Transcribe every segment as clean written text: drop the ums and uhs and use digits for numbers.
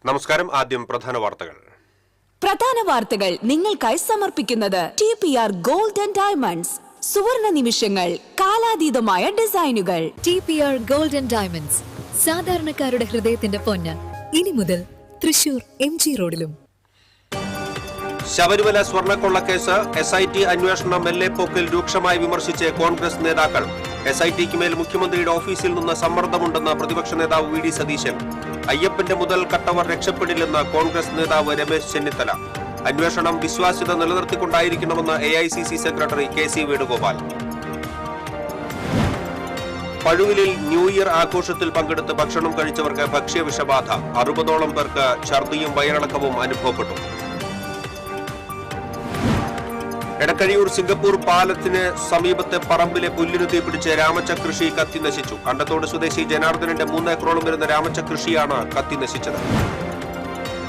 നമസ്കാരം. ആദ്യം പ്രധാന വാർത്തകൾ. നിങ്ങൾക്കായി സമർപ്പിക്കുന്നത് TPR ഗോൾഡ് ആൻഡ് ഡയമണ്ട്സ്. സുവർണ നിമിഷങ്ങൾ, കാലാതീതമായ ഡിസൈനുകൾ. TPR ഗോൾഡ് ആൻഡ് ഡയമണ്ട്സ്, സാധാരണക്കാരുടെ ഹൃദയത്തിന്റെ പൊന്ന്. ഇനി മുതൽ തൃശൂർ MG റോഡിലും. ശബരിമല സ്വർണ്ണക്കൊള്ളക്കേസ് SIT അന്വേഷണം മെല്ലെപ്പോക്കിൽ രൂക്ഷമായി വിമർശിച്ച് കോൺഗ്രസ് നേതാക്കൾ. SITക്ക് മേൽ മുഖ്യമന്ത്രിയുടെ ഓഫീസിൽ നിന്ന് സമ്മർദ്ദമുണ്ടെന്ന് പ്രതിപക്ഷ നേതാവ് VD സതീശൻ. അയ്യപ്പന്റെ മുതൽ കട്ടവർ രക്ഷപ്പെടില്ലെന്ന് കോൺഗ്രസ് നേതാവ് രമേശ് ചെന്നിത്തല. അന്വേഷണം വിശ്വാസ്യത നിലനിർത്തിക്കൊണ്ടായിരിക്കണമെന്ന് AICC സെക്രട്ടറി KC വേണുഗോപാൽ. പഴുവിലിൽ ന്യൂ ഇയർ ആഘോഷത്തിൽ പങ്കെടുത്ത് ഭക്ഷണം കഴിച്ചവർക്ക് ഭക്ഷ്യവിഷബാധ. 60ഓളം പേർക്ക് ഛർദിയും വയറിളക്കവും അനുഭവപ്പെട്ടു. എടക്കഴിയൂർ സിംഗപ്പൂർ പാലത്തിന് സമീപത്തെ പറമ്പിലെ പുല്ലിനു തീപിടിച്ച് രാമച്ചകൃഷി കത്തി നശിച്ചു. കണ്ടത്തോട് സ്വദേശി ജനാർദ്ദനന്റെ 3 ഏക്കറോളം വരുന്ന രാമച്ചകൃഷിയാണ് കത്തി നശിച്ചത്.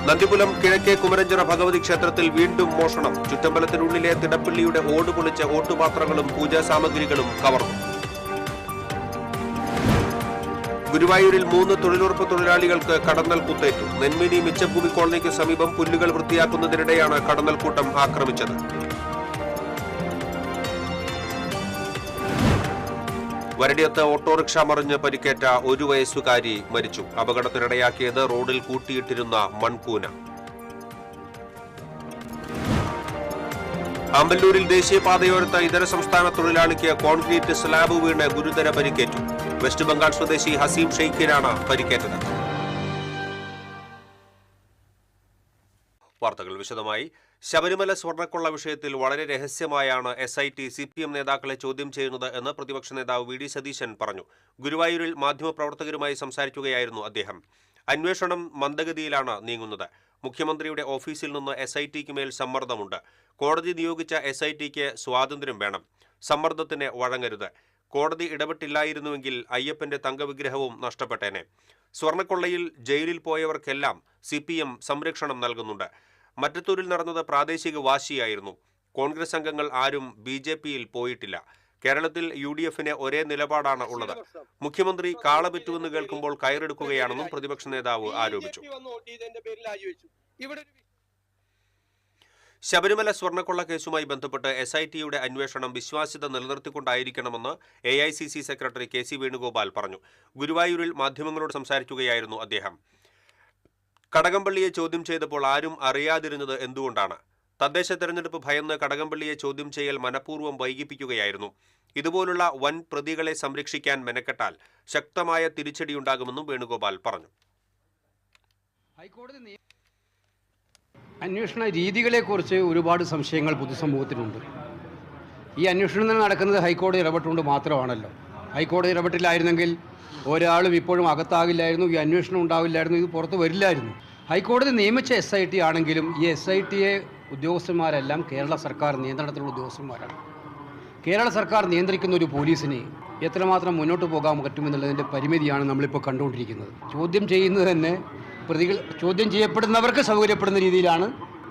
നന്ദിപുലം കിഴക്കേ കുമരഞ്ചിറ ഭഗവതി ക്ഷേത്രത്തിൽ വീണ്ടും മോഷണം. ചുറ്റമ്പലത്തിനുള്ളിലെ തിടപ്പള്ളിയുടെ ഓട് പൊളിച്ച ഓട്ടുപാത്രങ്ങളും പൂജാ സാമഗ്രികളും കവർന്നു. ഗുരുവായൂരിൽ 3 തൊഴിലുറപ്പ് തൊഴിലാളികൾക്ക് കടന്നൽ കുത്തേറ്റു. നെന്മിനി മിച്ചഭൂമി കോളനിക്ക് സമീപം പുല്ലുകൾ വൃത്തിയാക്കുന്നതിനിടെയാണ് കടന്നൽക്കൂട്ടം ആക്രമിച്ചത്. വരടിയത്ത് ഓട്ടോറിക്ഷ മറിഞ്ഞ് പരിക്കേറ്റ 1 വയസ്സുകാരി മരിച്ചു. അപകടത്തിനിടയാക്കിയത് റോഡിൽ കൂട്ടിയിട്ടിരുന്ന മൺകൂന. ആമ്പല്ലൂരിൽ ദേശീയപാതയോരത്ത് ഇതര സംസ്ഥാന തൊഴിലാളിക്ക് കോൺക്രീറ്റ് സ്ലാബ് വീണ് ഗുരുതര പരിക്കേറ്റു. വെസ്റ്റ് ബംഗാൾ സ്വദേശി ഹസീം ഷെയ്ഖിനാണ് പരിക്കേറ്റത്. വാർത്തകൾ വിശദമായി. ശബരിമല സ്വർണ്ണക്കൊള്ള വിഷയത്തിൽ വളരെ രഹസ്യമായാണ് SIT CPM നേതാക്കളെ ചോദ്യം ചെയ്യുന്നത് എന്ന് പ്രതിപക്ഷ നേതാവ് VD സതീശൻ പറഞ്ഞു. ഗുരുവായൂരിൽ മാധ്യമപ്രവർത്തകരുമായി സംസാരിക്കുകയായിരുന്നു അദ്ദേഹം. അന്വേഷണം മന്ദഗതിയിലാണ് നീങ്ങുന്നത്. മുഖ്യമന്ത്രിയുടെ ഓഫീസിൽ നിന്ന് SITക്ക് മേൽ സമ്മർദ്ദമുണ്ട്. കോടതി നിയോഗിച്ച SITക്ക് സ്വാതന്ത്ര്യം വേണം. സമ്മർദ്ദത്തിന് വഴങ്ങരുത്. കോടതി ഇടപെട്ടില്ലായിരുന്നുവെങ്കിൽ അയ്യപ്പന്റെ തങ്കവിഗ്രഹവും നഷ്ടപ്പെട്ടേനെ. സ്വർണ്ണക്കൊള്ളയിൽ ജയിലിൽ പോയവർക്കെല്ലാം CPM സംരക്ഷണം നൽകുന്നുണ്ട്. മറ്റത്തൂരിൽ നടന്നത് പ്രാദേശിക വാശിയായിരുന്നു. കോൺഗ്രസ് അംഗങ്ങൾ ആരും BJPയിൽ പോയിട്ടില്ല. കേരളത്തിൽ UDFന് ഒരേ നിലപാടാണ് ഉള്ളത്. മുഖ്യമന്ത്രി കാളപെറ്റുവെന്ന് കേൾക്കുമ്പോൾ കയറെടുക്കുകയാണെന്നും പ്രതിപക്ഷ നേതാവ് ആരോപിച്ചു. ശബരിമല സ്വർണ്ണക്കൊള്ള കേസുമായി ബന്ധപ്പെട്ട് SITയുടെ അന്വേഷണം വിശ്വാസ്യത നിലനിർത്തിക്കൊണ്ടായിരിക്കണമെന്ന് AICC സെക്രട്ടറി KC വേണുഗോപാൽ പറഞ്ഞു. ഗുരുവായൂരിൽ മാധ്യമങ്ങളോട് സംസാരിക്കുകയായിരുന്നു അദ്ദേഹം. കടകംപള്ളിയെ ചോദ്യം ചെയ്തപ്പോൾ ആരും അറിയാതിരുന്നത് എന്തുകൊണ്ടാണ്? തദ്ദേശ തെരഞ്ഞെടുപ്പ് ഭയന്ന് കടകംപള്ളിയെ ചോദ്യം ചെയ്യൽ മനഃപൂർവ്വം വൈകിപ്പിക്കുകയായിരുന്നു. ഇതുപോലുള്ള വൻ പ്രതികളെ സംരക്ഷിക്കാൻ മെനക്കെട്ടാൽ ശക്തമായ തിരിച്ചടിയുണ്ടാകുമെന്നും വേണുഗോപാൽ പറഞ്ഞു. ഹൈക്കോടതി അന്വേഷണ രീതികളെക്കുറിച്ച് ഒരുപാട് സംശയങ്ങൾ പൊതുസമൂഹത്തിനുണ്ട്. ഈ അന്വേഷണം നടക്കുന്നത് ഹൈക്കോടതി ഇടപെട്ടുകൊണ്ട് മാത്രമാണല്ലോ. ഹൈക്കോടതി ഇടപെട്ടില്ലായിരുന്നെങ്കിൽ ഒരാളും ഇപ്പോഴും അകത്താകില്ലായിരുന്നു, ഈ അന്വേഷണം ഉണ്ടാവില്ലായിരുന്നു, ഇത് പുറത്ത് വരില്ലായിരുന്നു. ഹൈക്കോടതി നിയമിച്ച SIT ആണെങ്കിലും ഈ SITയെ ഉദ്യോഗസ്ഥന്മാരെല്ലാം കേരള സർക്കാർ നിയന്ത്രണത്തിലുള്ള ഉദ്യോഗസ്ഥന്മാരാണ്. കേരള സർക്കാർ നിയന്ത്രിക്കുന്ന ഒരു പോലീസിനെ എത്രമാത്രം മുന്നോട്ട് പോകാൻ പറ്റുമെന്നുള്ളതിൻ്റെ പരിമിതിയാണ് നമ്മളിപ്പോൾ കണ്ടുകൊണ്ടിരിക്കുന്നത്. ചോദ്യം ചെയ്യുന്നത് തന്നെ പ്രതികൾ ചോദ്യം ചെയ്യപ്പെടുന്നവർക്ക് സൗകര്യപ്പെടുന്ന രീതിയിലാണ്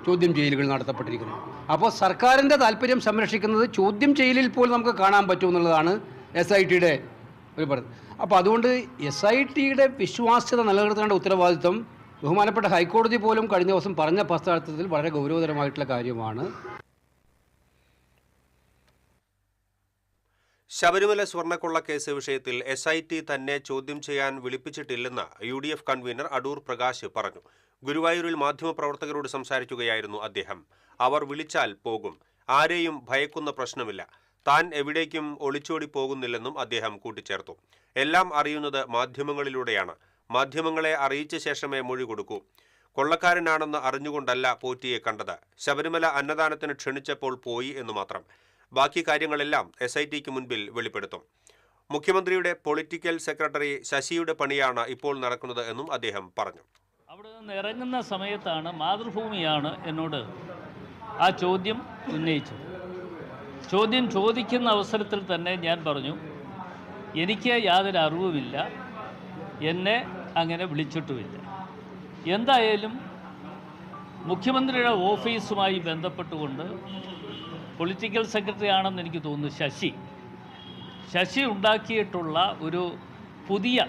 ചോദ്യം ചെയ്യലുകൾ നടത്തപ്പെട്ടിരിക്കുന്നത്. അപ്പോൾ സർക്കാരിൻ്റെ താല്പര്യം സംരക്ഷിക്കുന്നത് ചോദ്യം ചെയ്യലിൽ പോലും നമുക്ക് കാണാൻ പറ്റുമെന്നുള്ളതാണ് SITയുടെ ഒരു പറയുന്നത്. അപ്പോൾ അതുകൊണ്ട് SITയുടെ വിശ്വാസ്യത നിലനിർത്തേണ്ട ഉത്തരവാദിത്വം ബഹുമാനപ്പെട്ട ഹൈക്കോടതി പോലും കഴിഞ്ഞ ദിവസം പറഞ്ഞ പശ്ചാത്തലത്തിൽ വളരെ ഗൗരവതരമായിട്ടുള്ള കാര്യമാണ്. ശബരിമല സ്വർണ്ണക്കൊള്ള കേസ് വിഷയത്തിൽ SIT തന്നെ ചോദ്യം ചെയ്യാൻ വിളിപ്പിച്ചിട്ടില്ലെന്ന് UDF കൺവീനർ അടൂർ പ്രകാശ് പറഞ്ഞു. ഗുരുവായൂരിൽ മാധ്യമപ്രവർത്തകരോട് സംസാരിക്കുകയായിരുന്നു അദ്ദേഹം. അവർ വിളിച്ചാൽ പോകും. ആരെയും ഭയക്കുന്ന പ്രശ്നമില്ല. താൻ എവിടേക്കും ഒളിച്ചോടി പോകുന്നില്ലെന്നും അദ്ദേഹം കൂട്ടിച്ചേർത്തു. എല്ലാം അറിയുന്നത് മാധ്യമങ്ങളിലൂടെയാണ്. മാധ്യമങ്ങളെ അറിയിച്ച ശേഷമേ മൊഴി കൊടുക്കൂ. കൊള്ളക്കാരനാണെന്ന് അറിഞ്ഞുകൊണ്ടല്ല പോറ്റിയെ കണ്ടത്. ശബരിമല അന്നദാനത്തിന് ക്ഷണിച്ചപ്പോൾ പോയി എന്ന് മാത്രം. ബാക്കി കാര്യങ്ങളെല്ലാം SITക്ക് മുൻപിൽ വെളിപ്പെടുത്തും. മുഖ്യമന്ത്രിയുടെ പൊളിറ്റിക്കൽ സെക്രട്ടറി ശശിയുടെ പണിയാണ് ഇപ്പോൾ നടക്കുന്നത് എന്നും അദ്ദേഹം പറഞ്ഞു. അവിടെ നിന്ന് ഇറങ്ങുന്ന സമയത്താണ് മാതൃഭൂമിയാണ് എന്നോട് ആ ചോദ്യം ഉന്നയിച്ചത്. ചോദ്യം ചോദിക്കുന്ന അവസരത്തിൽ തന്നെ ഞാൻ പറഞ്ഞു, എനിക്ക് യാതൊരു അറിവുമില്ല, എന്നെ അങ്ങനെ വിളിച്ചിട്ടുമില്ല. എന്തായാലും മുഖ്യമന്ത്രിയുടെ ഓഫീസുമായി ബന്ധപ്പെട്ടുകൊണ്ട് പൊളിറ്റിക്കൽ സെക്രട്ടറി ആണെന്ന് എനിക്ക് തോന്നുന്നു ശശി ഉണ്ടാക്കിയിട്ടുള്ള ഒരു പുതിയ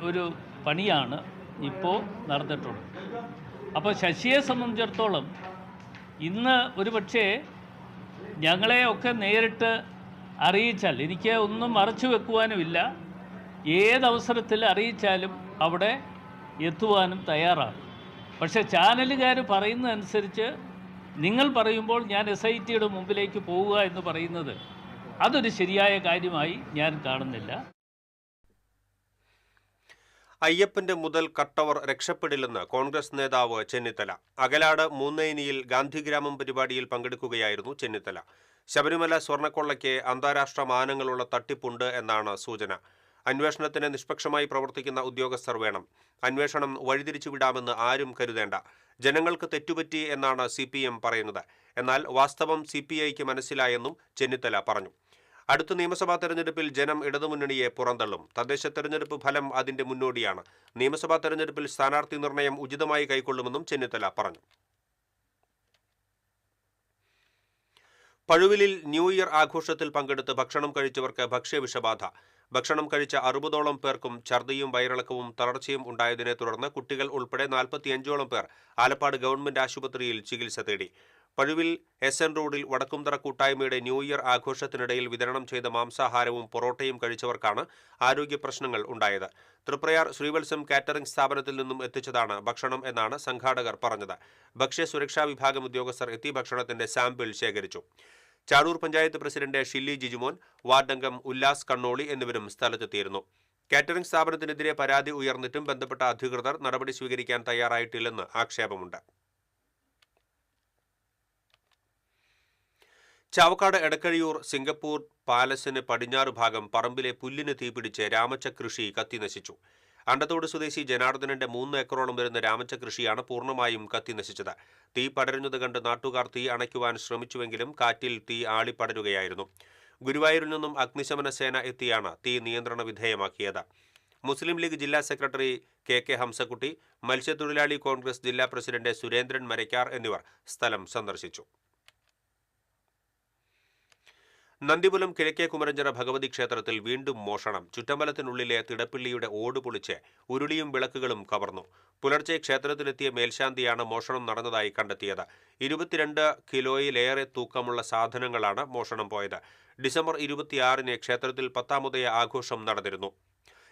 ഒരു പണിയാണ് ഇപ്പോൾ നടന്നിട്ടുള്ളത്. അപ്പോൾ ശശിയെ സംബന്ധിച്ചിടത്തോളം ഇന്ന് ഒരുപക്ഷേ ഞങ്ങളെയൊക്കെ നേരിട്ട് അറിയിച്ചാൽ, എനിക്ക് ഒന്നും മറച്ചു വെക്കുവാനുമില്ല, ഏതവസരത്തിൽ അറിയിച്ചാലും അവിടെ എത്തുവാനും തയ്യാറാണ്. പക്ഷേ ചാനലുകാർ പറയുന്നതനുസരിച്ച് നിങ്ങൾ പറയുമ്പോൾ ഞാൻ SITയുടെ മുമ്പിലേക്ക് പോവുക എന്ന് പറയുന്നത് അതൊരു ശരിയായ കാര്യമായി ഞാൻ കാണുന്നില്ല. അയ്യപ്പന്റെ മുതൽ കട്ടവർ രക്ഷപ്പെടില്ലെന്ന് കോൺഗ്രസ് നേതാവ് ചെന്നിത്തല. അകലാട് മൂന്നേനിയിൽ ഗാന്ധിഗ്രാമം പരിപാടിയിൽ പങ്കെടുക്കുകയായിരുന്നു ചെന്നിത്തല. ശബരിമല സ്വർണ്ണക്കൊള്ളയ്ക്ക് അന്താരാഷ്ട്ര മാനങ്ങളുള്ള തട്ടിപ്പുണ്ട് എന്നാണ് സൂചന. അന്വേഷണത്തിന് നിഷ്പക്ഷമായി പ്രവർത്തിക്കുന്ന ഉദ്യോഗസ്ഥർ വേണം. അന്വേഷണം വഴിതിരിച്ചുവിടാമെന്ന് ആരും കരുതേണ്ട. ജനങ്ങൾക്ക് തെറ്റുപറ്റി എന്നാണ് CPM പറയുന്നത്. എന്നാൽ വാസ്തവം CPIക്ക് മനസ്സിലായെന്നും ചെന്നിത്തല പറഞ്ഞു. അടുത്ത നിയമസഭാ തെരഞ്ഞെടുപ്പിൽ ജനം ഇടതുമുന്നണിയെ പുറന്തള്ളും. തദ്ദേശ തെരഞ്ഞെടുപ്പ് ഫലം അതിന്റെ മുന്നോടിയാണ്. നിയമസഭാ തെരഞ്ഞെടുപ്പിൽ സ്ഥാനാർത്ഥി നിർണയം ഉചിതമായി കൈക്കൊള്ളുമെന്നും ചെന്നിത്തല പറഞ്ഞു. പഴുവിലിൽ ന്യൂ ഇയർ ആഘോഷത്തിൽ പങ്കെടുത്ത് ഭക്ഷണം കഴിച്ചവർക്ക് ഭക്ഷ്യവിഷബാധ. ഭക്ഷണം കഴിച്ച 60ഓളം പേർക്കും ഛർദിയും വയറിളക്കവും തളർച്ചയും ഉണ്ടായതിനെ തുടർന്ന് കുട്ടികൾ ഉൾപ്പെടെ 45ഓളം പേർ ആലപ്പാട് ഗവൺമെന്റ് ആശുപത്രിയിൽ ചികിത്സ തേടി. പഴുവിൽ SN റോഡിൽ വടക്കുംതറ കൂട്ടായ്മയുടെ ന്യൂ ഇയർ ആഘോഷത്തിനിടയിൽ വിതരണം ചെയ്ത മാംസാഹാരവും പൊറോട്ടയും കഴിച്ചവർക്കാണ് ആരോഗ്യ പ്രശ്നങ്ങൾ ഉണ്ടായത്. തൃപ്രയാർ ശ്രീവത്സം കാറ്ററിംഗ് സ്ഥാപനത്തിൽ നിന്നും എത്തിച്ചതാണ് ഭക്ഷണം എന്നാണ് സംഘാടകർ പറഞ്ഞത്. ഭക്ഷ്യസുരക്ഷാ വിഭാഗം ഉദ്യോഗസ്ഥർ എത്തി ഭക്ഷണത്തിന്റെ സാമ്പിൾ ശേഖരിച്ചു. ചാടൂർ പഞ്ചായത്ത് പ്രസിഡന്റ് ഷില്ലി ജിജുമോൻ, വാർഡംഗം ഉല്ലാസ് കണ്ണോളി എന്നിവരും സ്ഥലത്തെത്തിയിരുന്നു. കാറ്ററിംഗ് സ്ഥാപനത്തിനെതിരെ പരാതി ഉയർന്നിട്ടും ബന്ധപ്പെട്ട അധികൃതർ നടപടി സ്വീകരിക്കാൻ തയ്യാറായിട്ടില്ലെന്ന് ആക്ഷേപമുണ്ട്. ചാവക്കാട് എടക്കഴിയൂർ സിംഗപ്പൂർ പാലസിന് പടിഞ്ഞാറ് ഭാഗം പറമ്പിലെ പുല്ലിന് തീപിടിച്ച് രാമച്ച കൃഷി കത്തിനശിച്ചു. അണ്ടത്തോട് സ്വദേശി ജനാർദ്ദനന്റെ 3 ഏക്കറോളം വരുന്ന രാമച്ച കൃഷിയാണ് പൂർണ്ണമായും കത്തിനശിച്ചത്. തീ പടരുന്നത് കണ്ട് നാട്ടുകാർ തീ അണയ്ക്കുവാൻ ശ്രമിച്ചുവെങ്കിലും കാറ്റിൽ തീ ആളിപ്പടരുകയായിരുന്നു. ഗുരുവായൂരിൽ നിന്നും അഗ്നിശമന സേന എത്തിയാണ് തീ നിയന്ത്രണ വിധേയമാക്കിയത്. മുസ്ലിം ലീഗ് ജില്ലാ സെക്രട്ടറി KK ഹംസക്കുട്ടി, മത്സ്യത്തൊഴിലാളി കോൺഗ്രസ് ജില്ലാ പ്രസിഡന്റ് സുരേന്ദ്രൻ മരക്കാർ എന്നിവർ സ്ഥലം സന്ദർശിച്ചു. നന്ദിപുലം കിഴക്കേ കുമരഞ്ചിറ ഭഗവതി ക്ഷേത്രത്തിൽ വീണ്ടും മോഷണം. ചുറ്റമ്പലത്തിനുള്ളിലെ തിടപ്പിള്ളിയുടെ ഓട് പൊളിച്ച് ഉരുളിയും വിളക്കുകളും കവർന്നു. പുലർച്ചെ ക്ഷേത്രത്തിലെത്തിയ മേൽശാന്തിയാണ് മോഷണം നടന്നതായി കണ്ടെത്തിയത്. 22 കിലോയിലേറെ തൂക്കമുള്ള സാധനങ്ങളാണ് മോഷണം പോയത്. ഡിസംബർ 26-ന് ക്ഷേത്രത്തിൽ 10ാമതയ ആഘോഷം നടന്നിരുന്നു.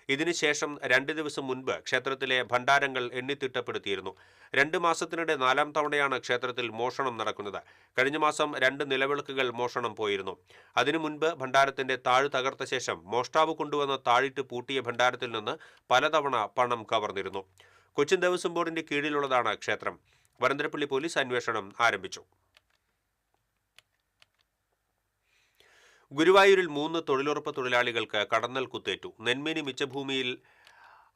ഇതിനുശേഷം 2 ദിവസം മുൻപ് ക്ഷേത്രത്തിലെ ഭണ്ഡാരങ്ങൾ എണ്ണിത്തിട്ടപ്പെടുത്തിയിരുന്നു. 2 മാസത്തിനിടെ 4ാം തവണയാണ് ക്ഷേത്രത്തിൽ മോഷണം നടക്കുന്നത്. കഴിഞ്ഞ മാസം 2 നിലവിളക്കുകൾ മോഷണം പോയിരുന്നു. അതിനു മുൻപ് ഭണ്ഡാരത്തിന്റെ താഴ് തകർത്ത ശേഷം മോഷ്ടാവ് കൊണ്ടുവന്ന താഴിട്ട് പൂട്ടിയ ഭണ്ഡാരത്തിൽ നിന്ന് പലതവണ പണം കവർന്നിരുന്നു. കൊച്ചിൻ ദേവസ്വം ബോർഡിന്റെ കീഴിലുള്ളതാണ് ക്ഷേത്രം. വരന്തരപ്പള്ളി പോലീസ് അന്വേഷണം ആരംഭിച്ചു. ഗുരുവായൂരിൽ 3 തൊഴിലുറപ്പ് തൊഴിലാളികൾക്ക് കടന്നൽ കുത്തേറ്റു. നെന്മേനി മിച്ചഭൂമിയിൽ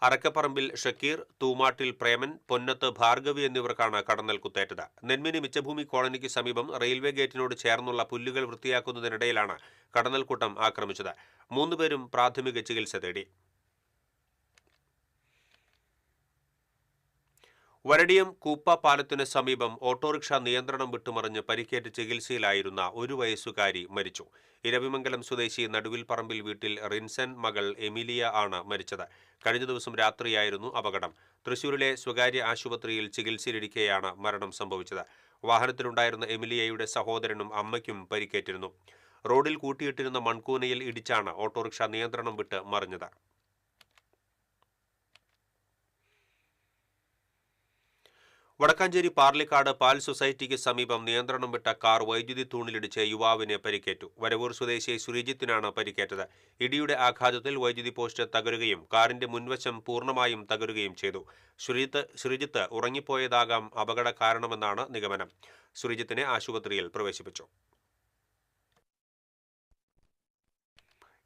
അറക്കപ്പറമ്പിൽ ഷക്കീർ, തൂമാട്ടിൽ പ്രേമൻ, പൊന്നത്ത് ഭാർഗവി എന്നിവർക്കാണ് കടന്നൽ കുത്തേറ്റത്. നെന്മേനി മിച്ചഭൂമി കോളനിക്ക് സമീപം റെയിൽവേ ഗേറ്റിനോട് ചേർന്നുള്ള പുല്ലുകൾ വൃത്തിയാക്കുന്നതിനിടയിലാണ് കടന്നൽക്കൂട്ടം ആക്രമിച്ചത്. 3 പേരും പ്രാഥമിക ചികിത്സ തേടി. വരടിയം കൂപ്പ പാലത്തിന് സമീപം ഓട്ടോറിക്ഷ നിയന്ത്രണം വിട്ടുമറിഞ്ഞ് പരിക്കേറ്റ് ചികിത്സയിലായിരുന്ന 1 വയസ്സുകാരി മരിച്ചു. ഇരവിമംഗലം സ്വദേശി നടുവിൽ പറമ്പിൽ വീട്ടിൽ റിൻസൻ മകൾ എമിലിയ ആണ് മരിച്ചത്. കഴിഞ്ഞ ദിവസം രാത്രിയായിരുന്നു അപകടം. തൃശൂരിലെ സ്വകാര്യ ആശുപത്രിയിൽ ചികിത്സയിലിരിക്കെയാണ് മരണം സംഭവിച്ചത്. വാഹനത്തിലുണ്ടായിരുന്ന എമിലിയയുടെ സഹോദരനും അമ്മയ്ക്കും പരിക്കേറ്റിരുന്നു. റോഡിൽ കൂട്ടിയിട്ടിരുന്ന മൺകൂനയിൽ ഇടിച്ചാണ് ഓട്ടോറിക്ഷ നിയന്ത്രണം വിട്ട് മറിഞ്ഞത്. വടക്കാഞ്ചേരി പാർലിക്കാട് പാൽ സൊസൈറ്റിക്ക് സമീപം നിയന്ത്രണം വിട്ട കാർ വൈദ്യുതി തൂണിലിടിച്ച് യുവാവിന് പരിക്കേറ്റു. വരവൂർ സ്വദേശി ശ്രീജിത്തിനാണ് പരിക്കേറ്റത്. ഇടിയുടെ ആഘാതത്തിൽ വൈദ്യുതി പോസ്റ്റ് തകരുകയും കാറിന്റെ മുൻവശം പൂർണ്ണമായും തകരുകയും ചെയ്തു. ശ്രീജിത്ത് ഉറങ്ങിപ്പോയതാകാം അപകട കാരണമെന്നാണ് നിഗമനം. ശ്രീജിത്തിനെ ആശുപത്രിയിൽ പ്രവേശിപ്പിച്ചു.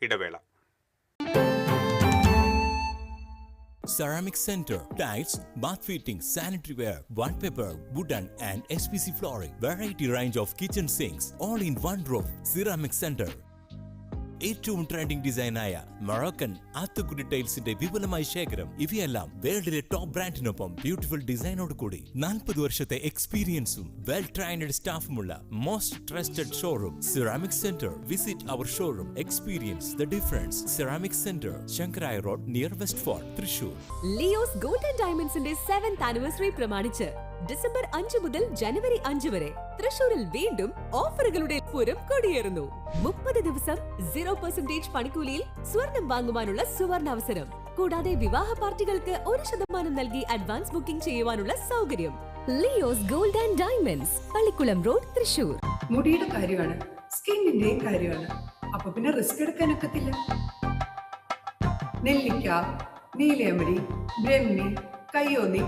ഇടവേള. Ceramic Center, tiles, bath fittings, sanitary ware, wallpaper, wooden and SPC flooring, variety range of kitchen sinks, all in one roof. Ceramic Center. ഏറ്റവും ട്രെൻഡിംഗ് ഡിസൈനായ മൊറോക്കൻ ആത്തുക്കുടി ടൈൽസിന്റെ വിപുലമായ ശേഖരം. ഇവയെല്ലാം വേൾഡിലെ ടോപ്പ് ബ്രാൻഡിനൊപ്പം ബ്യൂട്ടിഫുൾ ഡിസൈനോട് കൂടി 40 വർഷത്തെ എക്സ്പീരിയൻസും വെൽ ട്രെയിൻഡ് സ്റ്റാഫുമുള്ള most trusted showroom ceramic centre. Visit our showroom, experience the difference. Ceramic centre, Sankaraiah road, near west fort, Thrissur. Leo's gold and ഡയമണ്ട്സിന്റെ 7th anniversary പ്രമാണിച്ച് ഡിസംബർ 5 മുതൽ ജനുവരി 5 വരെ തൃശൂരിൽ വീണ്ടും ഓഫറുകളുടെ പൂരം കൊടിയേറുന്നു. 30 ദിവസം 0% പണിക്കൂലിയിൽ സ്വർണം വാങ്ങുവാനുള്ള സുവർണാവസരം. കൂടാതെ വിവാഹ പാർട്ടികൾക്ക് 1% നൽകി അഡ്വാൻസ് ബുക്കിംഗ് ചെയ്യുവാനുള്ള സൗകര്യം. Leo's gold and diamonds, Pallikulam road, Thrissur. മുടിയുടെ കാര്യമാണ്, സ്കിന്നിന്റെയും കാര്യമാണ്. അപ്പൊ പിന്നെ റിസ്ക് എടുക്കാനൊക്കത്തില്ല. നെല്ലിക്ക, നീലയമരി, ബ്രഹ്മി, കയ്യോന്നി,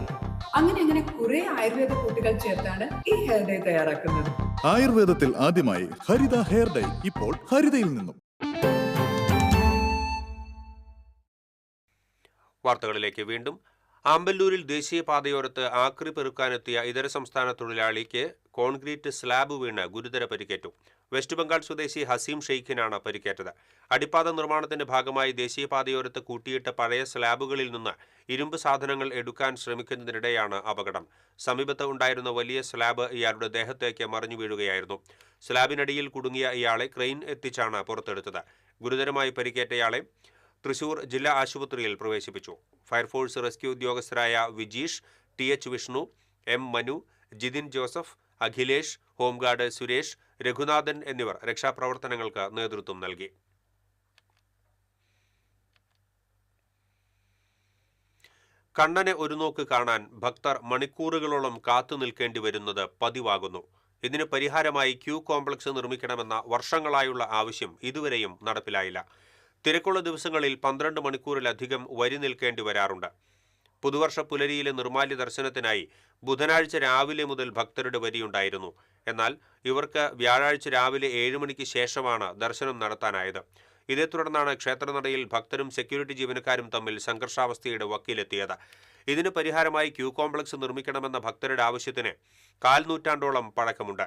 അങ്ങനെ കുറെ ആയുർവേദ കൂട്ടുകൾ ചേർത്താണ് ഈ ഹെയർ ഡേ തയ്യാറാക്കുന്നത്. ആയുർവേദത്തിൽ ആദ്യമായി ഹരിത ഹെയർ ഡേ, ഇപ്പോൾ ഹരിതയിൽ നിന്നും. വാർത്തകളിലേക്ക് വീണ്ടും. ആമ്പല്ലൂരിൽ ദേശീയപാതയോരത്ത് ആക്രി പെറുക്കാനെത്തിയ ഇതര സംസ്ഥാന തൊഴിലാളിക്ക് കോൺക്രീറ്റ് സ്ലാബ് വീണ് ഗുരുതര പരിക്കേറ്റു. വെസ്റ്റ് ബംഗാൾ സ്വദേശി ഹസീം ഷെയ്ഖിനാണ് പരിക്കേറ്റത്. അടിപ്പാത നിർമ്മാണത്തിന്റെ ഭാഗമായി ദേശീയപാതയോരത്ത് കൂട്ടിയിട്ട പഴയ സ്ലാബുകളിൽ നിന്ന് ഇരുമ്പ് സാധനങ്ങൾ എടുക്കാൻ ശ്രമിക്കുന്നതിനിടെയാണ് അപകടം. സമീപത്ത് ഉണ്ടായിരുന്ന വലിയ സ്ലാബ് ഇയാളുടെ ദേഹത്തേക്ക് മറിഞ്ഞു വീഴുകയായിരുന്നു. സ്ലാബിനടിയിൽ കുടുങ്ങിയ ഇയാളെ ക്രെയിൻ എത്തിച്ചാണ് പുറത്തെടുത്തത്. ഗുരുതരമായി പരിക്കേറ്റയാളെ തൃശൂർ ജില്ലാ ആശുപത്രിയിൽ പ്രവേശിപ്പിച്ചു. ഫയർഫോഴ്സ് റെസ്ക്യൂ ഉദ്യോഗസ്ഥരായ Vijeesh, TH Vishnu, M Manu, Jithin Joseph, Akhilesh, home guard Suresh, Raghunathan എന്നിവർ രക്ഷാപ്രവർത്തനങ്ങൾക്ക് നേതൃത്വം നൽകി. കണ്ണനെ ഒരു നോക്ക് കാണാൻ ഭക്തർ മണിക്കൂറുകളോളം കാത്തു നിൽക്കേണ്ടി വരുന്നത് പതിവാകുന്നു. ഇതിന് പരിഹാരമായി ക്യൂ കോംപ്ലക്സ് നിർമ്മിക്കണമെന്ന വർഷങ്ങളായുള്ള ആവശ്യം ഇതുവരെയും നടപ്പിലായില്ല. തിരക്കുള്ള ദിവസങ്ങളിൽ 12 മണിക്കൂറിലധികം വരി നിൽക്കേണ്ടി വരാറുണ്ട്. പുതുവർഷ പുലരിയിലെ നിർമ്മാല്യ ദർശനത്തിനായി ബുധനാഴ്ച രാവിലെ മുതൽ ഭക്തരുടെ വരിയുണ്ടായിരുന്നു. എന്നാൽ ഇവർക്ക് വ്യാഴാഴ്ച രാവിലെ 7 മണിക്ക് ശേഷമാണ് ദർശനം നടത്താനായത്. ഇതേ തുടർന്നാണ് ക്ഷേത്രനടയിൽ ഭക്തരും സെക്യൂരിറ്റി ജീവനക്കാരും തമ്മിൽ സംഘർഷാവസ്ഥയുടെ വക്കിലെത്തിയത്. ഇതിന് പരിഹാരമായി ക്യൂ കോംപ്ലക്സ് നിർമ്മിക്കണമെന്ന ഭക്തരുടെ ആവശ്യത്തിന് 4 നൂറ്റാണ്ടോളം പഴക്കമുണ്ട്.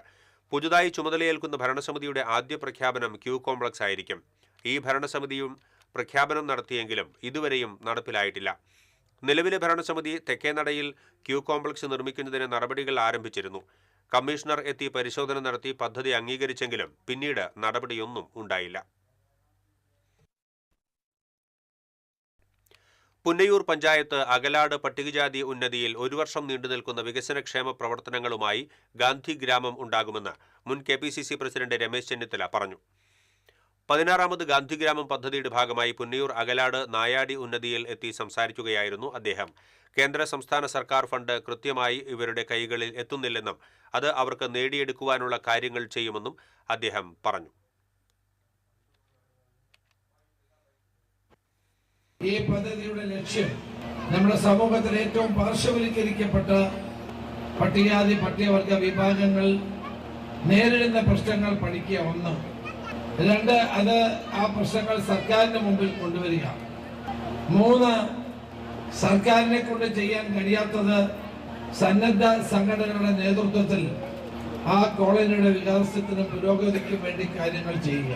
പുതുതായി ചുമതലയേൽക്കുന്ന ഭരണസമിതിയുടെ ആദ്യ പ്രഖ്യാപനം ക്യൂ കോംപ്ലക്സ് ആയിരിക്കും. ഈ ഭരണസമിതിയും പ്രഖ്യാപനം നടത്തിയെങ്കിലും ഇതുവരെയും നടപ്പിലായിട്ടില്ല. നിലവിലെ ഭരണസമിതി തെക്കേനടയിൽ ക്യൂ കോംപ്ലക്സ് നിർമ്മിക്കുന്നതിന് നടപടികൾ ആരംഭിച്ചിരുന്നു. കമ്മീഷണർ എത്തി പരിശോധന നടത്തി പദ്ധതി അംഗീകരിച്ചെങ്കിലും പിന്നീട് നടപടിയൊന്നും ഉണ്ടായില്ല. പുന്നയൂർ പഞ്ചായത്ത് അകലാട് പട്ടികജാതി ഉന്നതിയിൽ 1 വർഷം നീണ്ടുനിൽക്കുന്ന വികസനക്ഷേമ പ്രവർത്തനങ്ങളുമായി ഗാന്ധി ഗ്രാമം ഉണ്ടാകുമെന്ന് മുൻ KPCC പ്രസിഡന്റ് രമേശ് ചെന്നിത്തല പറഞ്ഞു. 16ാമത് ഗാന്ധിഗ്രാമം പദ്ധതിയുടെ ഭാഗമായി പുന്നയൂർ അകലാട് നായാടി ഉന്നതിയിൽ എത്തി സംസാരിക്കുകയായിരുന്നു അദ്ദേഹം. കേന്ദ്ര സംസ്ഥാന സർക്കാർ ഫണ്ട് കൃത്യമായി ഇവരുടെ കൈകളിൽ എത്തുന്നില്ലെന്നും അത് അവർക്ക് നേടിയെടുക്കുവാനുള്ള കാര്യങ്ങൾ ചെയ്യുമെന്നും അദ്ദേഹം പറഞ്ഞു. ഈ പദ്ധതിയുടെ ലക്ഷ്യം നമ്മുടെ സമൂഹത്തിൽ ഏറ്റവും പാർശ്വവൽക്കരിക്കപ്പെട്ട പട്ടികജാതി പട്ടികവർഗ വിഭാഗങ്ങൾ നേരിടുന്ന പ്രശ്നങ്ങൾ പഠിക്കുക. 1. 2, അത് ആ പ്രശ്നങ്ങൾ സർക്കാരിന് മുമ്പിൽ കൊണ്ടുവരിക. 3, സർക്കാരിനെ കൊണ്ട് ചെയ്യാൻ കഴിയാത്തത് സന്നദ്ധ സംഘടനകളുടെ നേതൃത്വത്തിൽ ആ കോളനിയുടെ വികാസത്തിനും പുരോഗതിക്കും വേണ്ടി കാര്യങ്ങൾ ചെയ്യുക.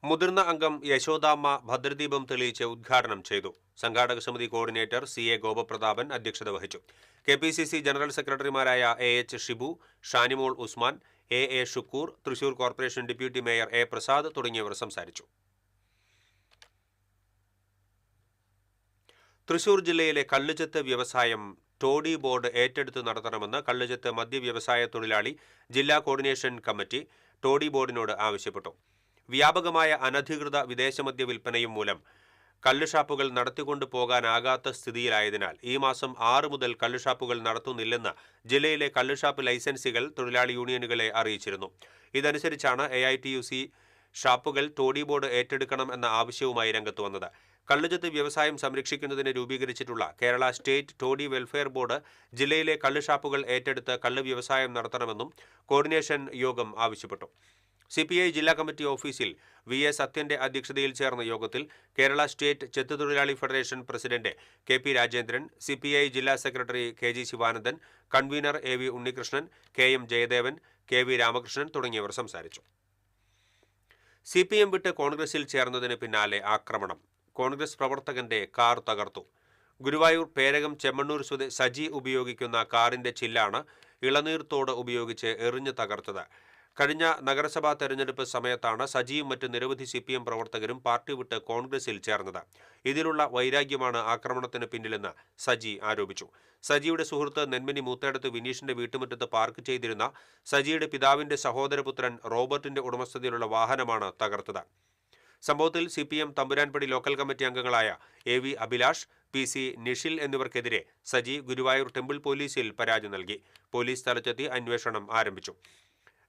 മുതിർന്ന അംഗം യശോദാമ്മ ഭദ്രദീപം തെളിയിച്ച് ഉദ്ഘാടനം ചെയ്തു. സംഘാടക സമിതി കോർഡിനേറ്റർ CA ഗോപപ്രതാപൻ അധ്യക്ഷത വഹിച്ചു. KPCC ജനറൽ സെക്രട്ടറിമാരായ AH Shibu, Shanimol Usman, AA Shukkur, Thrissur corporation deputy mayor A Prasad തുടങ്ങിയവർ സംസാരിച്ചു. തൃശൂർ ജില്ലയിലെ കള്ളുചെത്ത് വ്യവസായം ടോഡി ബോർഡ് ഏറ്റെടുത്ത് നടത്തണമെന്ന് കള്ളുചെത്ത് മദ്യവ്യവസായ തൊഴിലാളി ജില്ലാ കോർഡിനേഷൻ കമ്മിറ്റി ടോഡി ബോർഡിനോട് ആവശ്യപ്പെട്ടു. വ്യാപകമായ അനധികൃത വിദേശമദ്യ വിൽപ്പനയും മൂലം കള്ളുഷാപ്പുകൾ നടത്തിക്കൊണ്ടു പോകാനാകാത്ത സ്ഥിതിയിലായതിനാൽ ഈ മാസം 6 മുതൽ കള്ളുഷാപ്പുകൾ നടത്തുന്നില്ലെന്ന് ജില്ലയിലെ കള്ളുഷാപ്പ് ലൈസൻസികൾ തൊഴിലാളി യൂണിയനുകളെ അറിയിച്ചിരുന്നു. ഇതനുസരിച്ചാണ് AITUC ഷാപ്പുകൾ ടോഡി ബോർഡ് ഏറ്റെടുക്കണം എന്ന ആവശ്യവുമായി രംഗത്ത് വന്നത്. കള്ളുചെത്ത് വ്യവസായം സംരക്ഷിക്കുന്നതിന് രൂപീകരിച്ചിട്ടുള്ള Kerala state toddy welfare board ജില്ലയിലെ കള്ളുഷാപ്പുകൾ ഏറ്റെടുത്ത് കള്ള് വ്യവസായം നടത്തണമെന്നും കോർഡിനേഷൻ യോഗം ആവശ്യപ്പെട്ടു. CPI ജില്ലാ കമ്മിറ്റി ഓഫീസിൽ VS സത്യന്റെ അധ്യക്ഷതയിൽ ചേർന്ന യോഗത്തിൽ കേരള സ്റ്റേറ്റ് ചെത്ത് തൊഴിലാളി federation president KP Rajendran, CPI ജില്ലാ secretary KG Sivanandan, convener AV Unnikrishnan, KM Jayadevan, KV Ramakrishnan തുടങ്ങിയവർ സംസാരിച്ചു. CPM വിട്ട് കോൺഗ്രസിൽ ചേർന്നതിന് പിന്നാലെ ആക്രമണം. കോൺഗ്രസ് പ്രവർത്തകന്റെ കാർ തകർത്തു. ഗുരുവായൂർ പേരകം ചെമ്മണ്ണൂർ സജി ഉപയോഗിക്കുന്ന കാറിന്റെ ചില്ലാണ് ഇളനീർത്തോട് ഉപയോഗിച്ച് എറിഞ്ഞു തകർത്തത്. കഴിഞ്ഞ നഗരസഭാ തെരഞ്ഞെടുപ്പ് സമയത്താണ് സജിയും മറ്റ് നിരവധി CPM പ്രവർത്തകരും പാർട്ടി വിട്ട് കോൺഗ്രസിൽ ചേർന്നത്. ഇതിലുള്ള വൈരാഗ്യമാണ് ആക്രമണത്തിന് പിന്നിലെന്ന് സജി ആരോപിച്ചു. സജിയുടെ സുഹൃത്ത് നെന്മനി മൂത്തേടത്ത് വിനീഷിന്റെ വീട്ടുമുറ്റത്ത് പാർക്ക് ചെയ്തിരുന്ന സജിയുടെ പിതാവിന്റെ സഹോദരപുത്രൻ റോബർട്ടിന്റെ ഉടമസ്ഥതയിലുള്ള വാഹനമാണ് തകർത്തത്. സംഭവത്തിൽ CPM തമ്പുരാൻപടി ലോക്കൽ കമ്മിറ്റി അംഗങ്ങളായ AV അഭിലാഷ്, PC നിഷിൽ എന്നിവർക്കെതിരെ സജി ഗുരുവായൂർ ടെമ്പിൾ പോലീസിൽ പരാതി നൽകി. പോലീസ് സ്ഥലത്തെത്തി അന്വേഷണം ആരംഭിച്ചു.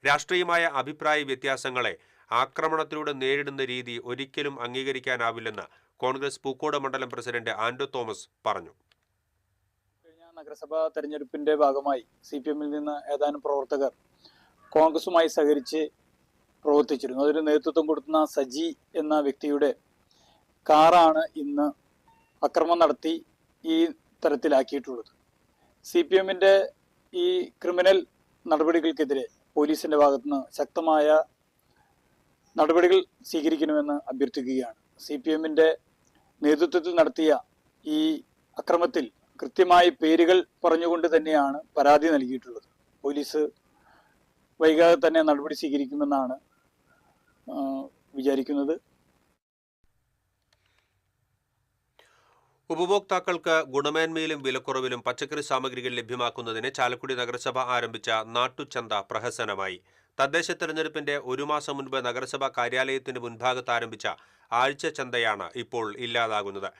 രാഷ്ട്രീയമായ അഭിപ്രായ വ്യത്യാസങ്ങളെ ആക്രമണത്തിലൂടെ നേരിടുന്ന രീതി ഒരിക്കലും അംഗീകരിക്കാനാവില്ലെന്ന് കോൺഗ്രസ് പൂക്കോട് മണ്ഡലം പ്രസിഡന്റ് ആൻഡോ തോമസ് പറഞ്ഞു. കഴിഞ്ഞ നഗരസഭാ തെരഞ്ഞെടുപ്പിന്റെ ഭാഗമായി CPMൽ നിന്ന് ഏതാനും പ്രവർത്തകർ കോൺഗ്രസുമായി സഹകരിച്ച് പ്രവർത്തിച്ചിരുന്നു. അതിന് നേതൃത്വം കൊടുക്കുന്ന സജി എന്ന വ്യക്തിയുടെ കാറാണ് ഇന്ന് അക്രമം നടത്തി ഈ തരത്തിലാക്കിയിട്ടുള്ളത്. CPMന്റെ ഈ ക്രിമിനൽ നടപടികൾക്കെതിരെ പോലീസിന്റെ ഭാഗത്തുനിന്ന് ശക്തമായ നടപടികൾ സ്വീകരിക്കണമെന്ന് അഭ്യർത്ഥിക്കുകയാണ്. CPMന്റെ നേതൃത്വത്തിൽ നടത്തിയ ഈ അക്രമത്തിൽ കൃത്യമായി പേരുകൾ പറഞ്ഞുകൊണ്ട് തന്നെയാണ് പരാതി നൽകിയിട്ടുള്ളത്. പോലീസ് വൈകാതെ തന്നെ നടപടി സ്വീകരിക്കുമെന്നാണ് വിചാരിക്കുന്നത്. ഉപഭോക്താക്കൾക്ക് ഗുണമേന്മയിലും വിലക്കുറവിലും പച്ചക്കറി സാമഗ്രികൾ ലഭ്യമാക്കുന്നതിന് ചാലക്കുടി നഗരസഭ ആരംഭിച്ച നാട്ടുചന്ത പ്രഹസനമായി. തദ്ദേശ തെരഞ്ഞെടുപ്പിന്റെ ഒരു മാസം മുൻപ് നഗരസഭാ കാര്യാലയത്തിന്റെ മുൻഭാഗത്ത് ആരംഭിച്ച ആഴ്ച ചന്തയാണ് ഇപ്പോൾ ഇല്ലാതാകുന്നത്.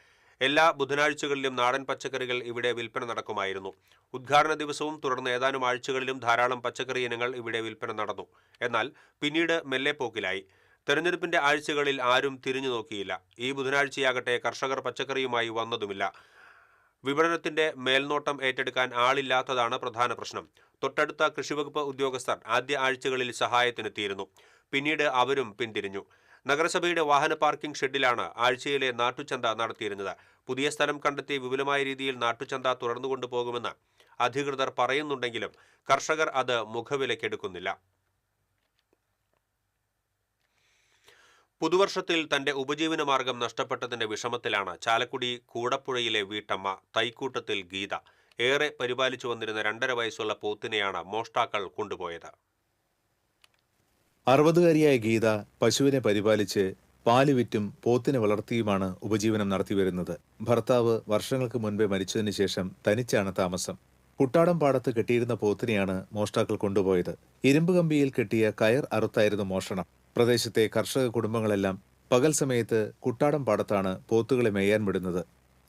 എല്ലാ ബുധനാഴ്ചകളിലും നാടൻ പച്ചക്കറികൾ ഇവിടെ വിൽപ്പന നടക്കുമായിരുന്നു. ഉദ്ഘാടന ദിവസവും തുടർന്ന് ഏതാനും ആഴ്ചകളിലും ധാരാളം പച്ചക്കറി ഇനങ്ങൾ ഇവിടെ വിൽപ്പന നടന്നു. എന്നാൽ പിന്നീട് മെല്ലെപ്പോക്കിലായി. തെരഞ്ഞെടുപ്പിന്റെ ആഴ്ചകളിൽ ആരും തിരിഞ്ഞു നോക്കിയില്ല. ഈ ബുധനാഴ്ചയാകട്ടെ കർഷകർ പച്ചക്കറിയുമായി വന്നതുമില്ല. വിപണനത്തിന്റെ മേൽനോട്ടം ഏറ്റെടുക്കാൻ ആളില്ലാത്തതാണ് പ്രധാന പ്രശ്നം. തൊട്ടടുത്ത കൃഷിവകുപ്പ് ഉദ്യോഗസ്ഥർ ആദ്യ ആഴ്ചകളിൽ സഹായത്തിനെത്തിയിരുന്നു. പിന്നീട് അവരും പിന്തിരിഞ്ഞു. നഗരസഭയുടെ വാഹന പാർക്കിംഗ് ഷെഡിലാണ് ആഴ്ചയിലെ നാട്ടുചന്ത നടത്തിയിരുന്നത്. പുതിയ സ്ഥലം കണ്ടെത്തി വിപുലമായ രീതിയിൽ നാട്ടുചന്ത തുടർന്നുകൊണ്ടുപോകുമെന്ന് അധികൃതർ പറയുന്നുണ്ടെങ്കിലും കർഷകർ അത് മുഖവിലക്കെടുക്കുന്നില്ല. പുതുവർഷത്തിൽ തന്റെ ഉപജീവനമാർഗം നഷ്ടപ്പെട്ടതിന്റെ വിഷമത്തിലാണ് ചാലക്കുടി കൂടപ്പുഴയിലെ വീട്ടമ്മ തൈക്കൂട്ടത്തിൽ ഗീത. ഏറെ പരിപാലിച്ചു വന്നിരുന്ന 2.5 വയസ്സുള്ള പോത്തിനെയാണ് മോഷ്ടാക്കൾ കൊണ്ടുപോയത്. 60കാരിയായ ഗീത പശുവിനെ പരിപാലിച്ച് പാല് വിറ്റും പോത്തിനെ വളർത്തിയുമാണ് ഉപജീവനം നടത്തിവരുന്നത്. ഭർത്താവ് വർഷങ്ങൾക്ക് മുൻപേ മരിച്ചതിന് ശേഷം തനിച്ചാണ് താമസം. കുട്ടാടം പാടത്ത് കെട്ടിയിരുന്ന പോത്തിനെയാണ് മോഷ്ടാക്കൾ കൊണ്ടുപോയത്. ഇരുമ്പ് കമ്പിയിൽ കെട്ടിയ കയർ അറുത്തായിരുന്നു മോഷണം. പ്രദേശത്തെ കർഷക കുടുംബങ്ങളെല്ലാം പകൽ സമയത്ത് കുട്ടാടം പാടത്താണ് പോത്തുകളെ മേയാൻ വിടുന്നത്.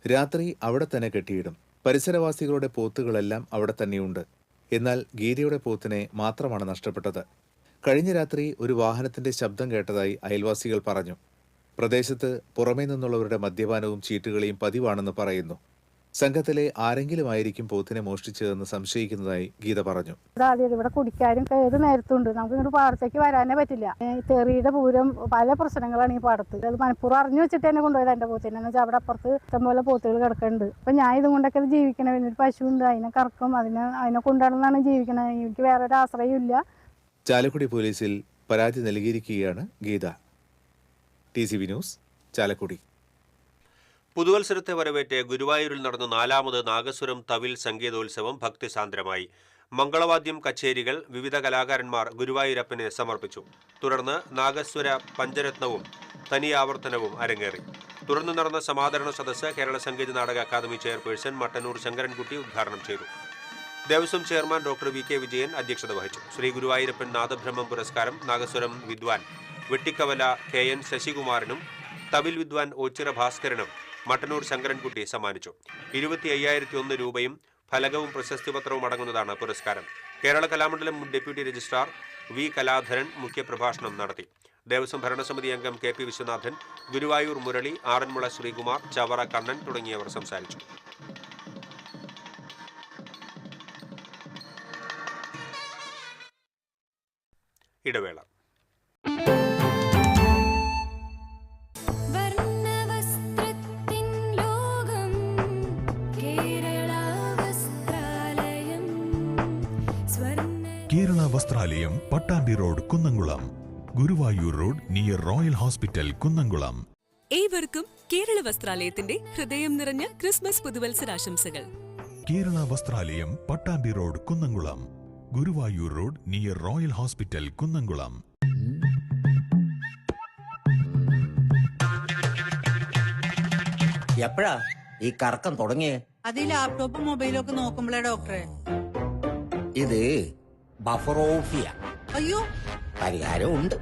രാത്രി അവിടെ തന്നെ കെട്ടിയിടും. പരിസരവാസികളുടെ പോത്തുകളെല്ലാം അവിടെ തന്നെയുണ്ട്. എന്നാൽ ഗീതയുടെ പോത്തിനെ മാത്രമാണ് നഷ്ടപ്പെട്ടത്. കഴിഞ്ഞ രാത്രി ഒരു വാഹനത്തിന്റെ ശബ്ദം കേട്ടതായി അയൽവാസികൾ പറഞ്ഞു. പ്രദേശത്ത് പുറമേ നിന്നുള്ളവരുടെ മദ്യപാനവും ചീട്ടുകളിയും പതിവാണെന്ന് പറയുന്നു. സംഘത്തിലെ ആരെങ്കിലും ആയിരിക്കും പോത്തിനെ മോഷ്ടിച്ചതെന്ന് സംശയിക്കുന്നതായി ഗീത പറഞ്ഞു. ഇവിടെ കുടിക്കാരും ഏത് നേരത്തുണ്ട്. നമുക്ക് ഇങ്ങോട്ട് പാടത്തേക്ക് വരാനേ പറ്റില്ല. തെറിയുടെ പൂരം പല പ്രശ്നങ്ങളാണ് ഈ പാടത്ത്. അത് മനഃപൂർവ്വം അറിഞ്ഞു വെച്ചിട്ട് തന്നെ കൊണ്ടുപോയത് എന്റെ പോത്തിനെ. എന്ന് വെച്ചാൽ അവിടെ അപ്പുറത്ത് ഇഷ്ടംപോലെ പോത്തുകൾ കിടക്കുന്നുണ്ട്. അപ്പൊ ഞാൻ ഇതും കൊണ്ടൊക്കെ ജീവിക്കണം. പിന്നെ ഒരു പശുവുണ്ട്, അതിനെ കറക്കും, അതിനെ കൊണ്ടുനടന്നാണ് ജീവിക്കണത്. എനിക്ക് വേറൊരു ആശ്രയം ഇല്ല. ചാലക്കുടി പോലീസിൽ പരാതി നൽകിയിരിക്കുകയാണ് ഗീത. TCV news, Chalakudy. പുതുവത്സരത്തെ വരവേറ്റ് ഗുരുവായൂരിൽ നടന്ന 4ാമത് നാഗസ്വരം തവിൽ സംഗീതോത്സവം ഭക്തിസാന്ദ്രമായി. മംഗളവാദ്യം കച്ചേരികൾ വിവിധ കലാകാരന്മാർ ഗുരുവായൂരപ്പനെ സമർപ്പിച്ചു. തുടർന്ന് നാഗസ്വര പഞ്ചരത്നവും തനിയാവർത്തനവും അരങ്ങേറി. തുടർന്ന് നടന്ന സമാദരണ സദസ്സ് കേരള സംഗീത നാടക അക്കാദമി ചെയർപേഴ്സൺ മട്ടന്നൂർ ശങ്കരൻകുട്ടി ഉദ്ഘാടനം ചെയ്തു. Devaswom chairman doctor VK Vijayan അധ്യക്ഷത വഹിച്ചു. ശ്രീ ഗുരുവായൂരപ്പൻ നാദബ്രഹ്മം പുരസ്കാരം നാഗസ്വരം വിദ്വാൻ വെട്ടിക്കവല KN ശശികുമാറിനും തവിൽ വിദ്വാൻ ഓച്ചിറ ഭാസ്കരനും മട്ടന്നൂർ ശങ്കരൻകുട്ടി സമ്മാനിച്ചു. 25,001 രൂപയും ഫലകവും പ്രശസ്തിപത്രവും അടങ്ങുന്നതാണ് പുരസ്കാരം. Kerala Kalamandalam deputy registrar V Kaladharan മുഖ്യപ്രഭാഷണം നടത്തി. ദേവസ്വം ഭരണസമിതി അംഗം KP വിശ്വനാഥൻ, ഗുരുവായൂർ മുരളി, ആറന്മുള ശ്രീകുമാർ, ചവറ കണ്ണൻ തുടങ്ങിയവർ സംസാരിച്ചു. ഇടവേള. Kerala Vasthralayam, Pattambi road, Kunnamkulam. Guruvayur road near royal hospital Kunnamkulam. ഏവർക്കും കേരള വസ്ത്രാലയത്തിന്റെ ഹൃദയം നിറഞ്ഞ ക്രിസ്മസ് പുതുവത്സരാശംസകൾ. Kerala Vasthralayam, Pattambi road, Kunnamkulam. Guruvayur road near royal hospital Kunnamkulam. എപ്പോഴാ ഈ കറക്കം തുടങ്ങിയേ? അത് ലാപ്ടോപ്പും മൊബൈലും ഒക്കെ നോക്കുമ്പോഴേ ഡോക്ടറെ. ഇത് ബഫറോഫിയ. അയ്യോ, പരിഹാരം ഉണ്ട്.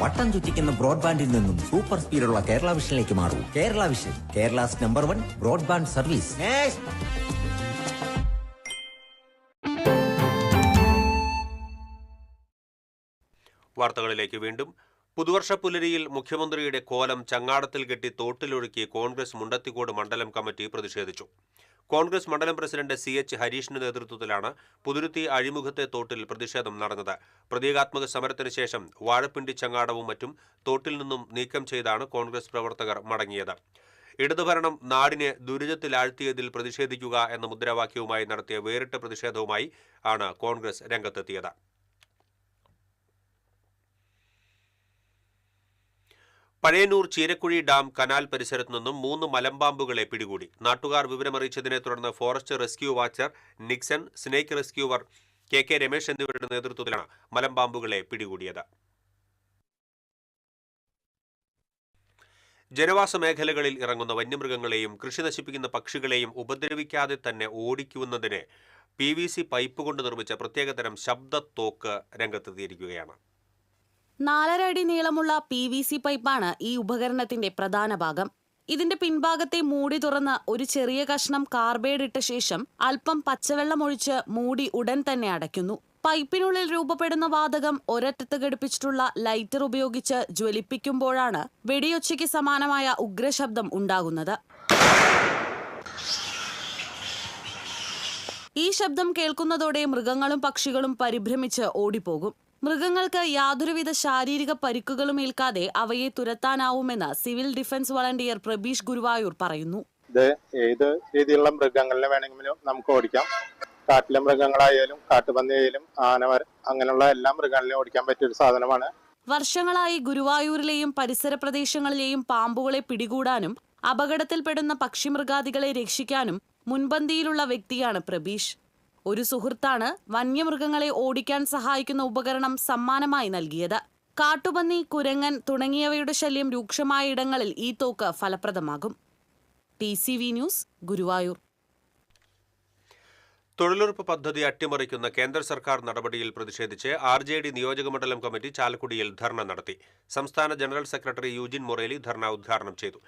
വട്ടം ചുറ്റിക്കുന്ന ബ്രോഡ്ബാൻഡിൽ നിന്നും സൂപ്പർ സ്പീഡുള്ള കേരള വിഷനിലേക്ക് മാറൂ. Kerala vision, Kerala's number 1 broadband service. വാർത്തകളിലേക്ക് വീണ്ടും. പുതുവർഷ പുലരിയിൽ മുഖ്യമന്ത്രിയുടെ കോലം ചങ്ങാടത്തിൽ കെട്ടി തോട്ടിലൊഴുക്കി കോൺഗ്രസ് മുണ്ടത്തിക്കോട് മണ്ഡലം കമ്മിറ്റി പ്രതിഷേധിച്ചു. കോൺഗ്രസ് മണ്ഡലം പ്രസിഡന്റ് CH ഹരീഷിന്റെ നേതൃത്വത്തിലാണ് പുതുരുത്തി അഴിമുഖത്തെ തോട്ടിൽ പ്രതിഷേധം നടന്നത്. പ്രതീകാത്മക സമരത്തിന് ശേഷം വാഴപ്പിണ്ടി ചങ്ങാടവും മറ്റും തോട്ടിൽ നിന്നും നീക്കം ചെയ്താണ് കോൺഗ്രസ് പ്രവർത്തകർ മടങ്ങിയത്. ഇടതുഭരണം നാടിനെ ദുരിതത്തിലാഴ്ത്തിയതിൽ പ്രതിഷേധിക്കുക എന്ന മുദ്രാവാക്യവുമായി നടത്തിയ വേറിട്ട പ്രതിഷേധവുമായി ആണ് കോൺഗ്രസ് രംഗത്തെത്തിയത്. പഴയന്നൂർ ചീരക്കുഴി ഡാം കനാൽ പരിസരത്തു നിന്നും 3 മലമ്പാമ്പുകളെ പിടികൂടി. നാട്ടുകാർ വിവരമറിയിച്ചതിനെ തുടർന്ന് forest rescue watcher Nixon, snake rescuer KK Ramesh എന്നിവരുടെ നേതൃത്വത്തിലാണ് മലമ്പാമ്പുകളെ പിടികൂടിയത്. ജനവാസ മേഖലകളിൽ ഇറങ്ങുന്ന വന്യമൃഗങ്ങളെയും കൃഷി നശിപ്പിക്കുന്ന പക്ഷികളെയും ഉപദ്രവിക്കാതെ തന്നെ ഓടിക്കുന്നതിന് PVC പൈപ്പ് കൊണ്ട് നിർമ്മിച്ച പ്രത്യേകതരം ശബ്ദത്തോക്ക് രംഗത്തെത്തിയിരിക്കുകയാണ്. 4.5 അടി നീളമുള്ള PVC പൈപ്പാണ് ഈ ഉപകരണത്തിന്റെ പ്രധാന ഭാഗം. ഇതിന്റെ പിൻഭാഗത്തെ മൂടി തുറന്ന് ഒരു ചെറിയ കഷ്ണം കാർബൈഡ് ഇട്ട ശേഷം അല്പം പച്ചവെള്ളം ഒഴിച്ച് മൂടി ഉടൻ തന്നെ അടയ്ക്കുന്നു. പൈപ്പിനുള്ളിൽ രൂപപ്പെടുന്ന വാതകം ഒരറ്റത്ത് ഘടിപ്പിച്ചിട്ടുള്ള ലൈറ്റർ ഉപയോഗിച്ച് ജ്വലിപ്പിക്കുമ്പോഴാണ് വെടിയൊച്ചയ്ക്ക് സമാനമായ ഉഗ്രശബ്ദം ഉണ്ടാകുന്നത്. ഈ ശബ്ദം കേൾക്കുന്നതോടെ മൃഗങ്ങളും പക്ഷികളും പരിഭ്രമിച്ച് ഓടിപ്പോകും. മൃഗങ്ങൾക്ക് യാതൊരുവിധ ശാരീരിക പരിക്കുകളും ഏൽക്കാതെ അവയെ തുരത്താനാവുമെന്ന് civil defence volunteer Prabeesh Guruvayur പറയുന്നു. ഇത് ഏത് രീതിയിലുള്ള മൃഗങ്ങളിനെ വേണമെങ്കിലും നമുക്ക് ഓടിക്കാം. കാട്ടിലെ മൃഗങ്ങളായാലും കാട്ടുപന്നിയായാലും ആനവർ അങ്ങനെയുള്ള എല്ലാ മൃഗങ്ങളിലും ഓടിക്കാൻ പറ്റിയ ഒരു സാധനമാണ്. വർഷങ്ങളായി ഗുരുവായൂരിലെയും പരിസര പ്രദേശങ്ങളിലെയും പാമ്പുകളെ പിടികൂടാനും അപകടത്തിൽപ്പെടുന്ന പക്ഷിമൃഗാദികളെ രക്ഷിക്കാനും മുൻപന്തിയിലുള്ള വ്യക്തിയാണ് പ്രബീഷ്. ഒരു സുഹൃത്താണ് വന്യമൃഗങ്ങളെ ഓടിക്കാൻ സഹായിക്കുന്ന ഉപകരണം സമ്മാനമായി നൽകിയത്. കാട്ടുപന്നി, കുരങ്ങൻ തുടങ്ങിയവയുടെ ശല്യം രൂക്ഷമായ ഇടങ്ങളിൽ ഈ തോക്ക് ഫലപ്രദമാകും. TCV news, Guruvayur. തൊഴിലുറപ്പ് പദ്ധതി അട്ടിമറിക്കുന്ന കേന്ദ്ര സർക്കാർ നടപടിയിൽ പ്രതിഷേധിച്ച് RJD നിയോജകമണ്ഡലം കമ്മിറ്റി ചാലക്കുടിയിൽ ധർണ നടത്തി. സംസ്ഥാന ജനറൽ സെക്രട്ടറി യൂജിൻ മൊറേലി ധർണ ഉദ്ഘാടനം ചെയ്തു.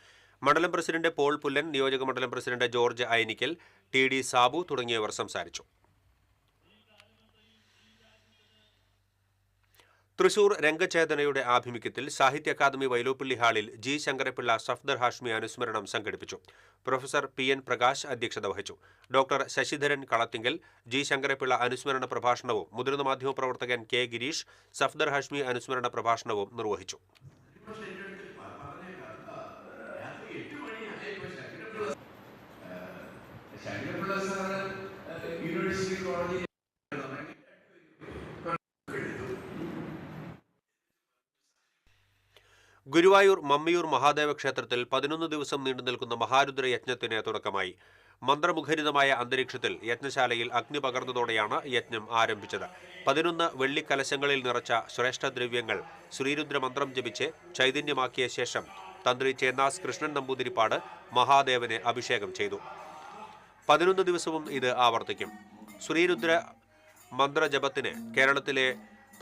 മണ്ഡലം പ്രസിഡന്റ് പോൾ പുല്ലൻ, നിയോജകമണ്ഡലം president George Ainickal, TD Sabu തുടങ്ങിയവർ സംസാരിച്ചു. തൃശൂർ രംഗചേതനയുടെ ആഭിമുഖ്യത്തിൽ സാഹിത്യ അക്കാദമി വൈലോപ്പിള്ളി ഹാളിൽ G. ശങ്കരപ്പിള്ള സഫ്ദർ ഹാഷ്മി അനുസ്മരണം സംഘടിപ്പിച്ചു. പ്രൊഫസർ PN പ്രകാശ് അധ്യക്ഷത വഹിച്ചു. Doctor Sasidharan Kalathinkal G. ശങ്കരപ്പിള്ള അനുസ്മരണ പ്രഭാഷണവും മുതിർന്ന മാധ്യമപ്രവർത്തകൻ K. ഗിരീഷ് സഫ്ദർ ഹാഷ്മി അനുസ്മരണ പ്രഭാഷണവും നിർവഹിച്ചു. ഗുരുവായൂർ മമ്മിയൂർ മഹാദേവ ക്ഷേത്രത്തിൽ 11 ദിവസം നീണ്ടുനിൽക്കുന്ന മഹാരുദ്ര യജ്ഞത്തിന് തുടക്കമായി. മന്ത്രമുഖരിതമായ അന്തരീക്ഷത്തിൽ യജ്ഞശാലയിൽ അഗ്നി പകർന്നതോടെയാണ് യജ്ഞം ആരംഭിച്ചത്. 11 വെള്ളിക്കലശങ്ങളിൽ നിറച്ച ശ്രേഷ്ഠദ്രവ്യങ്ങൾ ശ്രീരുദ്ര മന്ത്രം ജപിച്ച് ചൈതന്യമാക്കിയ ശേഷം തന്ത്രി ചേന്നാസ് കൃഷ്ണൻ നമ്പൂതിരിപ്പാട് മഹാദേവനെ അഭിഷേകം ചെയ്തു. 11 ദിവസവും ഇത് ആവർത്തിക്കും. ശ്രീരുദ്ര മന്ത്രജപത്തിന് കേരളത്തിലെ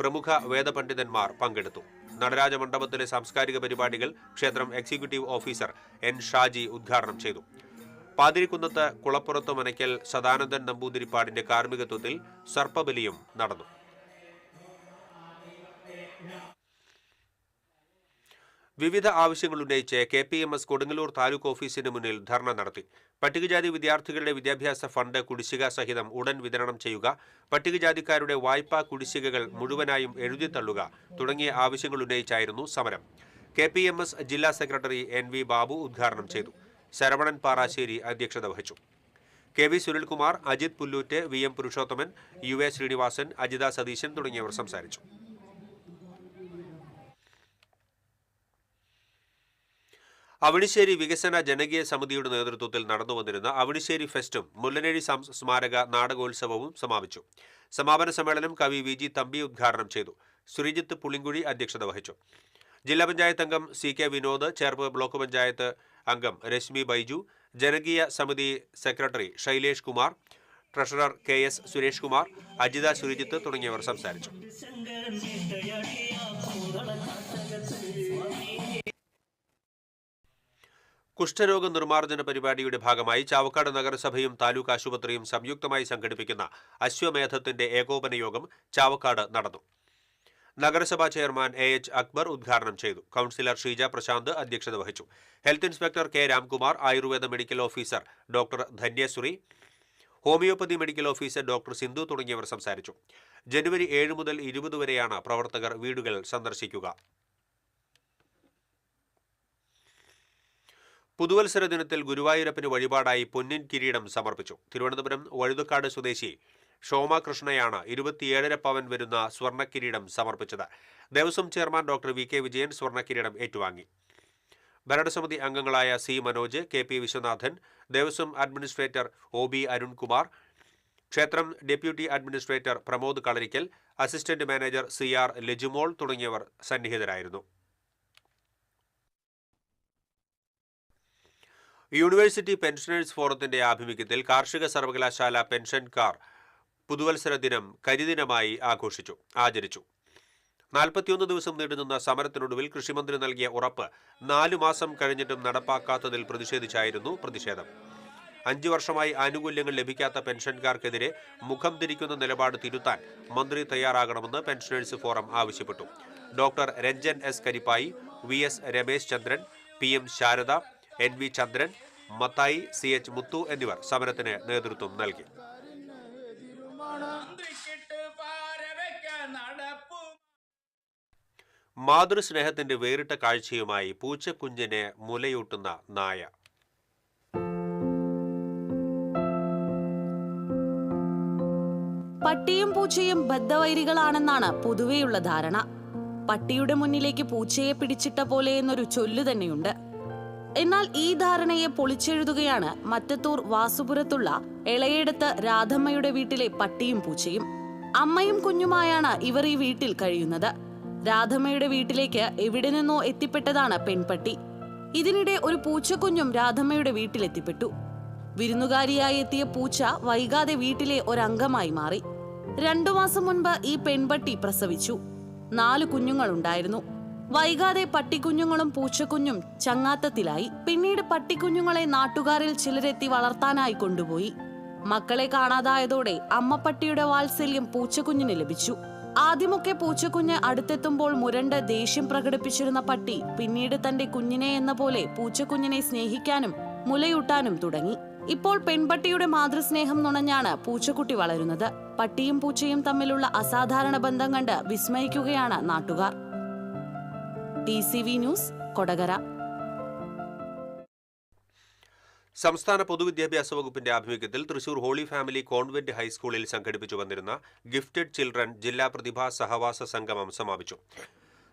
പ്രമുഖ വേദപണ്ഡിതന്മാർ പങ്കെടുത്തു. നടരാജ മണ്ഡപത്തിലെ സാംസ്കാരിക പരിപാടികൾ ക്ഷേത്രം എക്സിക്യൂട്ടീവ് ഓഫീസർ N. ഷാജി ഉദ്ഘാടനം ചെയ്തു. പാതിരിക്കുന്നത്ത് കുളപ്പുറത്ത് മനയ്ക്കൽ സദാനന്ദൻ നമ്പൂതിരിപ്പാടിന്റെ കാർമ്മികത്വത്തിൽ സർപ്പബലിയും നടന്നു. വിവിധ ആവശ്യങ്ങൾ ഉന്നയിച്ച് KPMS കൊടുങ്ങല്ലൂർ താലൂക്ക് ഓഫീസിന് മുന്നിൽ ധർണ നടത്തി. പട്ടികജാതി വിദ്യാർത്ഥികളുടെ വിദ്യാഭ്യാസ ഫണ്ട് കുടിശ്ശിക സഹിതം ഉടൻ വിതരണം ചെയ്യുക, പട്ടികജാതിക്കാരുടെ വായ്പാ കുടിശ്ശികകൾ മുഴുവനായും എഴുതിത്തള്ളുക തുടങ്ങിയ ആവശ്യങ്ങൾ ഉന്നയിച്ചായിരുന്നു സമരം. KPMS ജില്ലാ സെക്രട്ടറി NV ബാബു ഉദ്ഘാടനം ചെയ്തു. ശരവണൻ പാറാശ്ശേരി അധ്യക്ഷത വഹിച്ചു. K V Sunilkumar, Ajith Pullut, V M Purushothaman, U A Srinivasan, Ajitha Satheesan തുടങ്ങിയവർ സംസാരിച്ചു. അവണിശ്ശേരി വികസന ജനകീയ സമിതിയുടെ നേതൃത്വത്തിൽ നടന്നുവന്നിരുന്ന അവണിശ്ശേരി ഫെസ്റ്റും മുല്ലനേഴി സ്മാരക നാടകോത്സവവും സമാപിച്ചു. സമാപന സമ്മേളനം കവി വി ജി തമ്പി ഉദ്ഘാടനം ചെയ്തു. ശ്രീജിത്ത് പുളിങ്കുഴി അധ്യക്ഷത വഹിച്ചു. ജില്ലാ പഞ്ചായത്ത് അംഗം C K Vinod, Cherpu block panchayat അംഗം രശ്മി ബൈജു, ജനകീയ സമിതി secretary Shailesh Kumar, treasurer K S Suresh Kumar, Ajitha Surajith തുടങ്ങിയവർ സംസാരിച്ചു. കുഷ്ഠരോഗ നിർമ്മാർജ്ജന പരിപാടിയുടെ ഭാഗമായി ചാവക്കാട് നഗരസഭയും താലൂക്ക് ആശുപത്രിയും സംയുക്തമായി സംഘടിപ്പിക്കുന്ന അശ്വമേധത്തിന്റെ ഏകോപന യോഗം ചാവക്കാട് നടന്നു. നഗരസഭാ ചെയർമാൻ എ എച്ച് അക്ബർ ഉദ്ഘാടനം ചെയ്തു. കൗൺസിലർ ഷീജ പ്രശാന്ത് അധ്യക്ഷത വഹിച്ചു. Health inspector K Ramkumar, Ayurveda medical officer doctor Dhanyasuri, homoeopathy medical officer doctor Sindhu തുടങ്ങിയവർ സംസാരിച്ചു. ജനുവരി 7 മുതൽ 20 വരെയാണ് പ്രവർത്തകർ വീടുകൾ സന്ദർശിക്കുക. പുതുവത്സര ദിനത്തിൽ ഗുരുവായൂരപ്പന് വഴിപാടായി പൊന്നിൻ കിരീടം സമർപ്പിച്ചു. തിരുവനന്തപുരം വഴുതക്കാട് സ്വദേശി ഷോമ കൃഷ്ണയാണ് 27.5 പവൻ വരുന്ന സ്വർണ്ണക്കിരീടം സമർപ്പിച്ചത്. Devaswom chairman doctor V K Vijayan സ്വർണ്ണക്കിരീടം ഏറ്റുവാങ്ങി. ഭരണസമിതി അംഗങ്ങളായ C Manoj, K P Viswanathan, Devaswom administrator O B Arunkumar, ക്ഷേത്രം deputy administrator Pramod Kalarikkal, assistant manager C R Lajumol തുടങ്ങിയവർ സന്നിഹിതരായിരുന്നു. യൂണിവേഴ്സിറ്റി പെൻഷനേഴ്സ് ഫോറത്തിന്റെ ആഭിമുഖ്യത്തിൽ കാർഷിക സർവകലാശാല പെൻഷൻകാർ പുതുവത്സര ദിനം കരിദിനമായി ആചരിച്ചു. 41 ദിവസം നീണ്ടുനിന്ന സമരത്തിനൊടുവിൽ കൃഷിമന്ത്രി നൽകിയ ഉറപ്പ് 4 മാസം കഴിഞ്ഞിട്ടും നടപ്പാക്കാത്തതിൽ പ്രതിഷേധിച്ചായിരുന്നു പ്രതിഷേധം. 5 വർഷമായി ആനുകൂല്യങ്ങൾ ലഭിക്കാത്ത പെൻഷൻകാർക്കെതിരെ മുഖം തിരിക്കുന്ന നിലപാട് തിരുത്താൻ മന്ത്രി തയ്യാറാകണമെന്ന് പെൻഷനേഴ്സ് ഫോറം ആവശ്യപ്പെട്ടു. Doctor Ranjan S Karippayi, V S Ramesh Chandran, P M Sharada, N V Chandran, Mathai, C H Muthu എന്നിവർ സമരത്തിന് നേതൃത്വം നൽകി. മാതൃസ്നേഹത്തിന്റെ വേറിട്ട കാഴ്ചയുമായി പൂച്ചക്കുഞ്ഞിനെ മുലയൂട്ടുന്ന നായ. പട്ടിയും പൂച്ചയും ബദ്ധവൈരികളാണെന്നാണ് പൊതുവെയുള്ള ധാരണ. പട്ടിയുടെ മുന്നിലേക്ക് പൂച്ചയെ പിടിച്ചിട്ട പോലെ എന്നൊരു ചൊല്ലു തന്നെയുണ്ട്. എന്നാൽ ഈ ധാരണയെ പൊളിച്ചെഴുതുകയാണ് മറ്റത്തൂർ വാസുപുരത്തുള്ള എളയെടുത്ത് രാധമ്മയുടെ വീട്ടിലെ പട്ടിയും പൂച്ചയും. അമ്മയും കുഞ്ഞുമായാണ് ഇവർ ഈ വീട്ടിൽ കഴിയുന്നത്. രാധമ്മയുടെ വീട്ടിലേക്ക് എവിടെ നിന്നോ എത്തിപ്പെട്ടതാണ് പെൺപട്ടി. ഇതിനിടെ ഒരു പൂച്ചക്കുഞ്ഞും രാധമ്മയുടെ വീട്ടിലെത്തിപ്പെട്ടു. വിരുന്നുകാരിയായി എത്തിയ പൂച്ച വൈകാതെ വീട്ടിലെ ഒരംഗമായി മാറി. 2 മാസം മുൻപ് ഈ പെൺപട്ടി പ്രസവിച്ചു. 4 കുഞ്ഞുങ്ങളുണ്ടായിരുന്നു. വൈകാതെ പട്ടിക്കുഞ്ഞുങ്ങളും പൂച്ചക്കുഞ്ഞും ചങ്ങാത്തത്തിലായി. പിന്നീട് പട്ടിക്കുഞ്ഞുങ്ങളെ നാട്ടുകാരിൽ ചിലരെത്തി വളർത്താനായി കൊണ്ടുപോയി. മക്കളെ കാണാതായതോടെ അമ്മപ്പട്ടിയുടെ വാത്സല്യം പൂച്ചക്കുഞ്ഞിന് ലഭിച്ചു. ആദ്യമൊക്കെ പൂച്ചക്കുഞ്ഞ് അടുത്തെത്തുമ്പോൾ മുരണ്ട് ദേഷ്യം പ്രകടിപ്പിച്ചിരുന്ന പട്ടി പിന്നീട് തന്റെ കുഞ്ഞിനെ എന്ന പോലെ പൂച്ചക്കുഞ്ഞിനെ സ്നേഹിക്കാനും മുലയൂട്ടാനും തുടങ്ങി. ഇപ്പോൾ പെൺപട്ടിയുടെ മാതൃസ്നേഹം നുണഞ്ഞാണ് പൂച്ചക്കുട്ടി വളരുന്നത്. പട്ടിയും പൂച്ചയും തമ്മിലുള്ള അസാധാരണ ബന്ധം കണ്ട് വിസ്മയിക്കുകയാണ് നാട്ടുകാർ. TCV news, Kodakara. സംസ്ഥാന പൊതുവിദ്യാഭ്യാസ വകുപ്പിന്റെ ആഭിമുഖ്യത്തിൽ തൃശൂർ ഹോളി ഫാമിലി കോൺവെന്റ് ഹൈസ്കൂളിൽ സംഘടിപ്പിച്ചു വന്നിരുന്ന ഗിഫ്റ്റഡ് ചിൽഡ്രൻ ജില്ലാ പ്രതിഭാ സഹവാസ സംഗമം സമാപിച്ചു.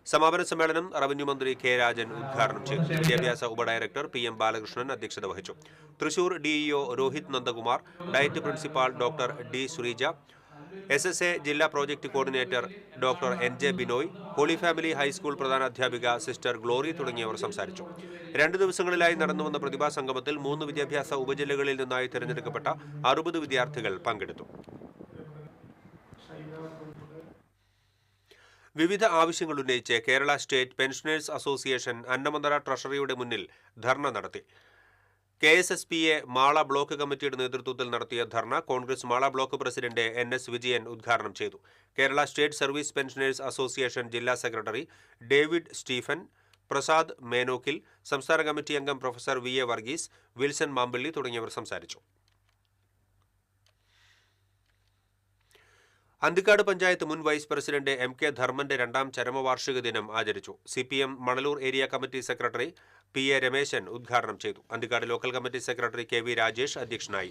സമാപന സമ്മേളനം റവന്യൂ മന്ത്രി കെ രാജൻ ഉദ്ഘാടനം ചെയ്തു. വിദ്യാഭ്യാസ ഉപഡയറക്ടർ പി എം ബാലകൃഷ്ണൻ അധ്യക്ഷത വഹിച്ചു. Thrissur DEO Rohith Nandakumar, DIET principal doctor D Sreeja, SSA ജില്ലാ project coordinator doctor NJ Binoy, holy family high school പ്രധാനാധ്യാപിക സിസ്റ്റർ ഗ്ലോറി തുടങ്ങിയവർ സംസാരിച്ചു. 2 ദിവസങ്ങളിലായി നടന്നുവന്ന പ്രതിഭാ സംഗമത്തിൽ 3 വിദ്യാഭ്യാസ ഉപജില്ലകളിൽ നിന്നായി തിരഞ്ഞെടുക്കപ്പെട്ട 60 വിദ്യാർത്ഥികൾ പങ്കെടുത്തു. വിവിധ ആവശ്യങ്ങൾ ഉന്നയിച്ച് Kerala state pensioners association Annamanada ട്രഷറിയുടെ മുന്നിൽ ധർണ നടത്തി. KSSPA മാള ബ്ലോക്ക് കമ്മിറ്റിയുടെ നേതൃത്വത്തിൽ നടത്തിയ dharna Congress Mala block president NS Vijayan ഉദ്ഘാടനം ചെയ്തു. Kerala state service pensioners association ജില്ലാ secretary David Stephen, Prasad Menokkil, സംസ്ഥാന കമ്മിറ്റി അംഗം professor VA Varghese, Wilson Mampally തുടങ്ങിയവർ സംസാരിച്ചു. അന്തിക്കാട് പഞ്ചായത്ത് മുൻ വൈസ് പ്രസിഡന്റ് MK ധർമ്മന്റെ 2ാം ചരമവാർഷിക ദിനം ആചരിച്ചു. CPM Manalur area committee secretary PA Rameshan ഉദ്ഘാടനം ചെയ്തു. Anthikad local committee secretary KV Rajesh അധ്യക്ഷനായി.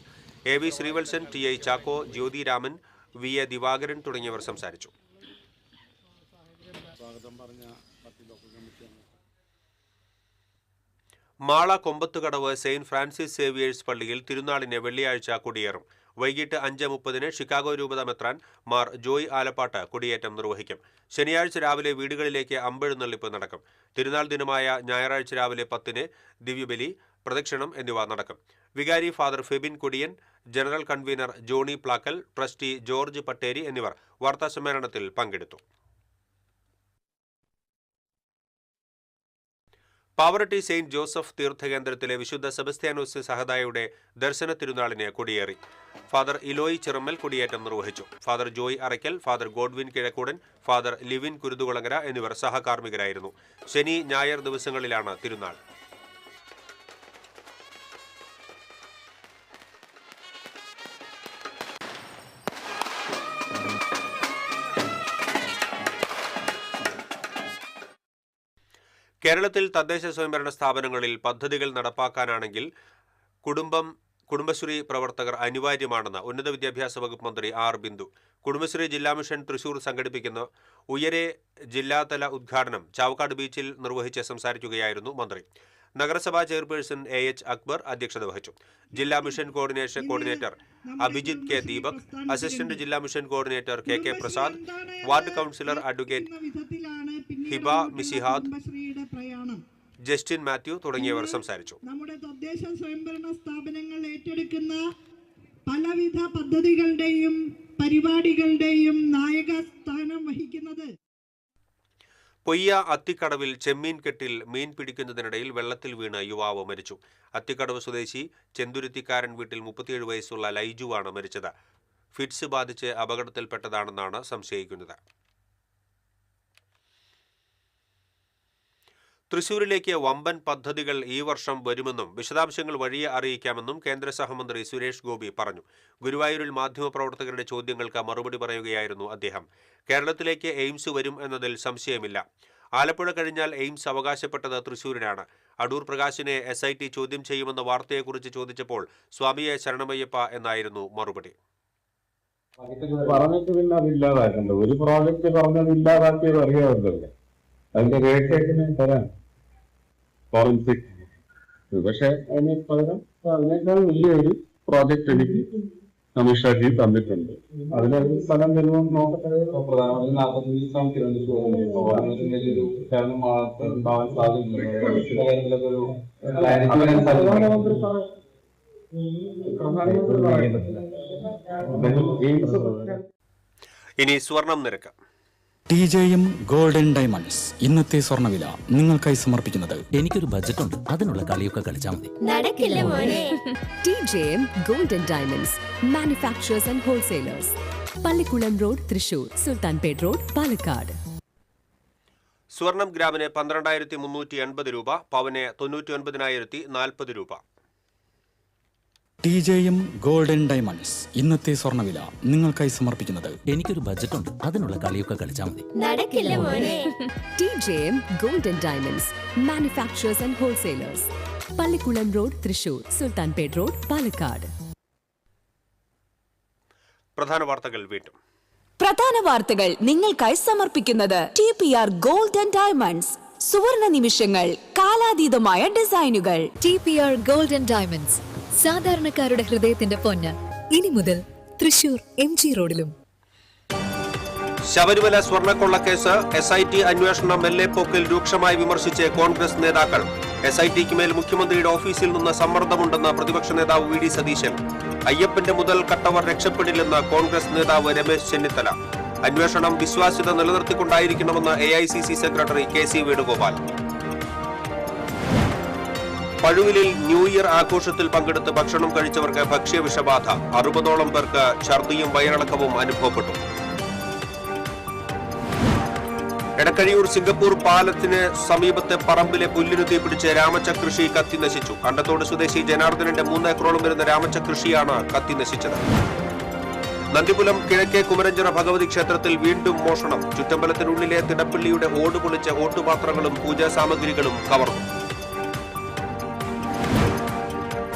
AV ശ്രീവത്സൻ, TI ചാക്കോ, ജ്യോതി രാമൻ, VA ദിവാകരൻ തുടങ്ങിയവർ സംസാരിച്ചു. Mala Kombathukadavu Saint Francis Xavier's പള്ളിയിൽ തിരുനാളിന് വെള്ളിയാഴ്ച കൊടിയേറും. വൈകിട്ട് 5:30 ഷിക്കാഗോ രൂപത മെത്രാൻ മാർ ജോയ് ആലപ്പാട്ട് കൊടിയേറ്റം നിർവഹിക്കും. ശനിയാഴ്ച രാവിലെ വീടുകളിലേക്ക് അമ്പെഴുന്നള്ളിപ്പ് നടക്കും. തിരുനാൾ ദിനമായ ഞായറാഴ്ച രാവിലെ 10 ദിവ്യബലി, പ്രദക്ഷിണം എന്നിവ നടക്കും. വികാരി father Febin Kodiyan, general convener Johnny Plackal, trustee George Patteri എന്നിവർ വാർത്താസമ്മേളനത്തിൽ പങ്കെടുത്തു. പാവറട്ടി സെയിന്റ് ജോസഫ് തീർത്ഥകേന്ദ്രത്തിലെ വിശുദ്ധ സെബസ്ത്യാനോസ് സഹദായുടെ ദർശന തിരുനാളിന് കൊടിയേറി. ഫാദർ ഇലോയ് ചിറമ്മൽ കൊടിയേറ്റം നിർവഹിച്ചു. Father Joy Arackal, father Godwin Kizhakkoodan, father Livin Kuruthukulangara എന്നിവർ സഹകാർമ്മികരായിരുന്നു. ശനി, ഞായർ ദിവസങ്ങളിലാണ് തിരുനാൾ. കേരളത്തിൽ തദ്ദേശ സ്വയംഭരണ സ്ഥാപനങ്ങളിൽ പദ്ധതികൾ നടപ്പാക്കാനാണെങ്കിൽ കുടുംബശ്രീ പ്രവർത്തകർ അനിവാര്യമാണെന്ന് ഉന്നത വിദ്യാഭ്യാസ വകുപ്പ് മന്ത്രി R. ബിന്ദു. കുടുംബശ്രീ ജില്ലാ മിഷൻ തൃശൂർ സംഘടിപ്പിക്കുന്ന ഉയരെ ജില്ലാതല ഉദ്ഘാടനം ചാവക്കാട് ബീച്ചിൽ നിർവഹിച്ച് സംസാരിക്കുകയായിരുന്നു മന്ത്രി. നഗരസഭാ ചെയർപേഴ്സൺ AH അക്ബർ അധ്യക്ഷത വഹിച്ചു. ജില്ലാ mission coordinator Abhijith K. Deepak, assistant ജില്ലാ mission coordinator KK Prasad, ward councillor advocate Hiba Misihad, Justin Mathew തുടങ്ങിയവർ സംസാരിച്ചു. നമ്മുടെ തദ്ദേശ സ്വയംഭരണ സ്ഥാപനങ്ങൾ ഏറ്റെടുക്കുന്ന പലവിധ പദ്ധതികളുടെയും പരിപാടികളുടെയും നായക സ്ഥാനം വഹിക്കുന്നത്. പൊയ്യ അത്തിക്കടവിൽ ചെമ്മീൻ കെട്ടിൽ മീൻ പിടിക്കുന്നതിനിടയിൽ വെള്ളത്തിൽ വീണ് യുവാവ് മരിച്ചു. അത്തിക്കടവ് സ്വദേശി ചെന്തുരുത്തിക്കാരൻ വീട്ടിൽ 37 വയസ്സുള്ള ലൈജുവാണ് മരിച്ചത്. ഫിറ്റ്സ് ബാധിച്ച് അപകടത്തിൽപ്പെട്ടതാണെന്നാണ് സംശയിക്കുന്നത്. തൃശൂരിലേക്ക് വമ്പൻ പദ്ധതികൾ ഈ വർഷം വരുമെന്നും വിശദാംശങ്ങൾ വഴിയെ അറിയിക്കാമെന്നും കേന്ദ്ര സഹമന്ത്രി സുരേഷ് ഗോപി പറഞ്ഞു. ഗുരുവായൂരിൽ മാധ്യമപ്രവർത്തകരുടെ ചോദ്യങ്ങൾക്ക് മറുപടി പറയുകയായിരുന്നു അദ്ദേഹം. കേരളത്തിലേക്ക് എയിംസ് വരും എന്നതിൽ സംശയമില്ല. ആലപ്പുഴ കഴിഞ്ഞാൽ എയിംസ് അവകാശപ്പെട്ടത് തൃശൂരിനാണ്. അടൂർ പ്രകാശിനെ SIT ചോദ്യം ചെയ്യുമെന്ന വാർത്തയെക്കുറിച്ച് ചോദിച്ചപ്പോൾ സ്വാമിയെ ശരണമയ്യപ്പ എന്നായിരുന്നു മറുപടി. പറഞ്ഞിട്ട് പിന്നെ അതില്ലാതാക്കണ്ട. ഒരു പ്രോജക്റ്റ് പറഞ്ഞത് ഇല്ലാതാക്കിയത് അറിയാവുന്നതല്ലേ. അതിന്റെ രേഖയ്ക്ക് തരാം ഫോറൻസിക്. പക്ഷെ അതിന് പകരം അതിനേക്കാൾ വലിയൊരു പ്രോജക്റ്റ് എനിക്ക് കമ്മീഷണർ തന്നിട്ടുണ്ട്. അതിലൊരു സ്ഥലം വരുമ്പോൾ നോക്കട്ടെ. പ്രധാനമന്ത്രി 40 ദിവസം തിരുവനന്തപുരം ശരണം ഉണ്ടാവാൻ സാധ്യതയുണ്ട്. ഇനി സ്വർണം നിരക്ക്. TJM ഗോൾഡൻ ഡയമണ്ട്സ് ഇന്നത്തെ സ്വർണ്ണവില നിങ്ങൾക്കായി സമർപ്പിക്കുന്നത്. എനിക്കൊരു ബജറ്റ് ഉണ്ട്, അതിനുള്ള കളിയൊക്കെ കളിച്ചാൽ മതി. നടക്കില്ല മോനെ. TJM golden diamonds manufacturers and wholesalers, Pallikulam road, Thrissur, Sultanpet road, Palakkad. സ്വർണം ഗ്രാമിന് 12,380 രൂപ, പവന് 99,040 രൂപ. TJM ഗോൾഡൻ ഡയമണ്ട്സ് ഇന്നത്തെ സ്വർണ്ണവില നിങ്ങൾക്കായി സമർപ്പിക്കുന്നത്. എനിക്കൊരു ബജറ്റ് ഉണ്ട്, അതിനുള്ള കളിയൊക്കെ കളിച്ചാൽ മതി. നടക്കില്ല മോനെ. TJM golden diamonds manufacturers and wholesalers, Pallikulam road, Thrissur, Sultanpet road, Palakkad. പ്രധാന വാർത്തകൾ വീണ്ടും. പ്രധാന വാർത്തകൾ നിങ്ങൾക്കായി സമർപ്പിക്കുന്നത് TPR ഗോൾഡൻ ഡയമണ്ട്സ്. സുവർണ നിമിഷങ്ങൾ, കാലാതീതമായ ഡിസൈനുകൾ. TPR ഗോൾഡൻ ഡയമണ്ട്സ്, സാധാരണക്കാരുടെ ഹൃദയത്തിന്റെ പൊന്ന്. ഇനി മുതൽ തൃശൂർ MG റോഡിലും. ശബരിമല സ്വർണ്ണക്കൊള്ളക്കേസ് SIT അന്വേഷണം മെല്ലെപ്പോക്കിൽ രൂക്ഷമായി വിമർശിച്ച് കോൺഗ്രസ് നേതാക്കൾ. SITക്ക് മേൽ മുഖ്യമന്ത്രിയുടെ ഓഫീസിൽ നിന്ന് സമ്മർദ്ദമുണ്ടെന്ന് പ്രതിപക്ഷ നേതാവ് VD സതീശൻ. അയ്യപ്പന്റെ മുതൽ കട്ടവർ രക്ഷപ്പെടില്ലെന്ന് കോൺഗ്രസ് നേതാവ് രമേശ് ചെന്നിത്തല. അന്വേഷണം വിശ്വാസ്യത നിലനിർത്തിക്കൊണ്ടായിരിക്കണമെന്ന് AICC സെക്രട്ടറി KC വേണുഗോപാൽ. പഴുവിലിൽ ന്യൂ ഇയർ ആഘോഷത്തിൽ പങ്കെടുത്ത് ഭക്ഷണം കഴിച്ചവർക്ക് ഭക്ഷ്യവിഷബാധ. 60ഓളം പേർക്ക് ഛർദിയും വയറിളക്കവും അനുഭവപ്പെട്ടു. എടക്കഴിയൂർ സിംഗപ്പൂർ പാലത്തിന് സമീപത്തെ പറമ്പിലെ പുല്ലിനു തീപിടിച്ച് രാമച്ച കൃഷി കത്തിനശിച്ചു. കണ്ടത്തോട് സ്വദേശി ജനാർദ്ദനന്റെ 3 ഏക്കറോളം വരുന്ന രാമച്ച കൃഷിയാണ് കത്തിനശിച്ചത്. നന്ദിപുലം കിഴക്കേ കുമരഞ്ചിറ ഭഗവതി ക്ഷേത്രത്തിൽ വീണ്ടും മോഷണം. ചുറ്റമ്പലത്തിനുള്ളിലെ തിടപ്പള്ളിയുടെ ഓട് പൊളിച്ച ഓട്ടുപാത്രങ്ങളും പൂജാ സാമഗ്രികളും കവർന്നു.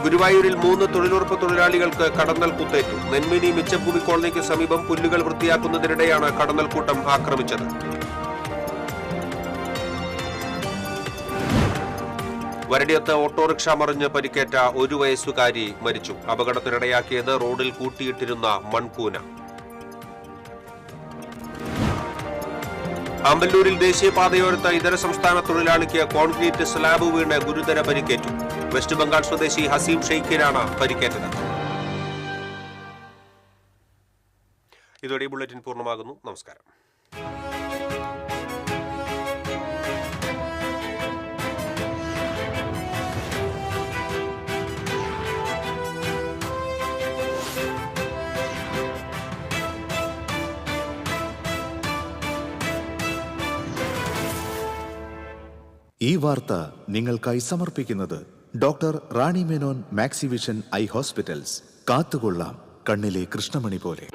ഗുരുവായൂരിൽ 3 തൊഴിലുറപ്പ് തൊഴിലാളികൾക്ക് കടന്നൽ കുത്തേറ്റു. നെന്മിനി മിച്ചഭൂമി കോളനിക്ക് സമീപം പുല്ലുകൾ വൃത്തിയാക്കുന്നതിനിടെയാണ് കടന്നൽ കൂട്ടം ആക്രമിച്ചത്. വരടിയത്ത് ഓട്ടോറിക്ഷ മറിഞ്ഞ് പരിക്കേറ്റ 1 വയസ്സുകാരി മരിച്ചു. അപകടത്തിനിടയാക്കിയത് റോഡിൽ കൂട്ടിയിട്ടിരുന്ന മൺകൂന. ആമ്പല്ലൂരിൽ ദേശീയപാതയോരത്ത് ഇതര സംസ്ഥാന തൊഴിലാളിക്ക് കോൺക്രീറ്റ് സ്ലാബ് വീണ് ഗുരുതര പരിക്കേറ്റു. വെസ്റ്റ് ബംഗാൾ സ്വദേശി ഹസീം ഷെയ്ഖിനാണ് പരിക്കേറ്റത്. ഇതോടെ ഈ ബുള്ളറ്റിൻ പൂർണ്ണമാകുന്നു. നമസ്കാരം. ഈ വാർത്ത നിങ്ങൾക്കായി സമർപ്പിക്കുന്നത് doctor Rani Menon Maxivision I hospitals. കാത്തുകൊള്ളാം കണ്ണിലെ കൃഷ്ണമണി പോലെ.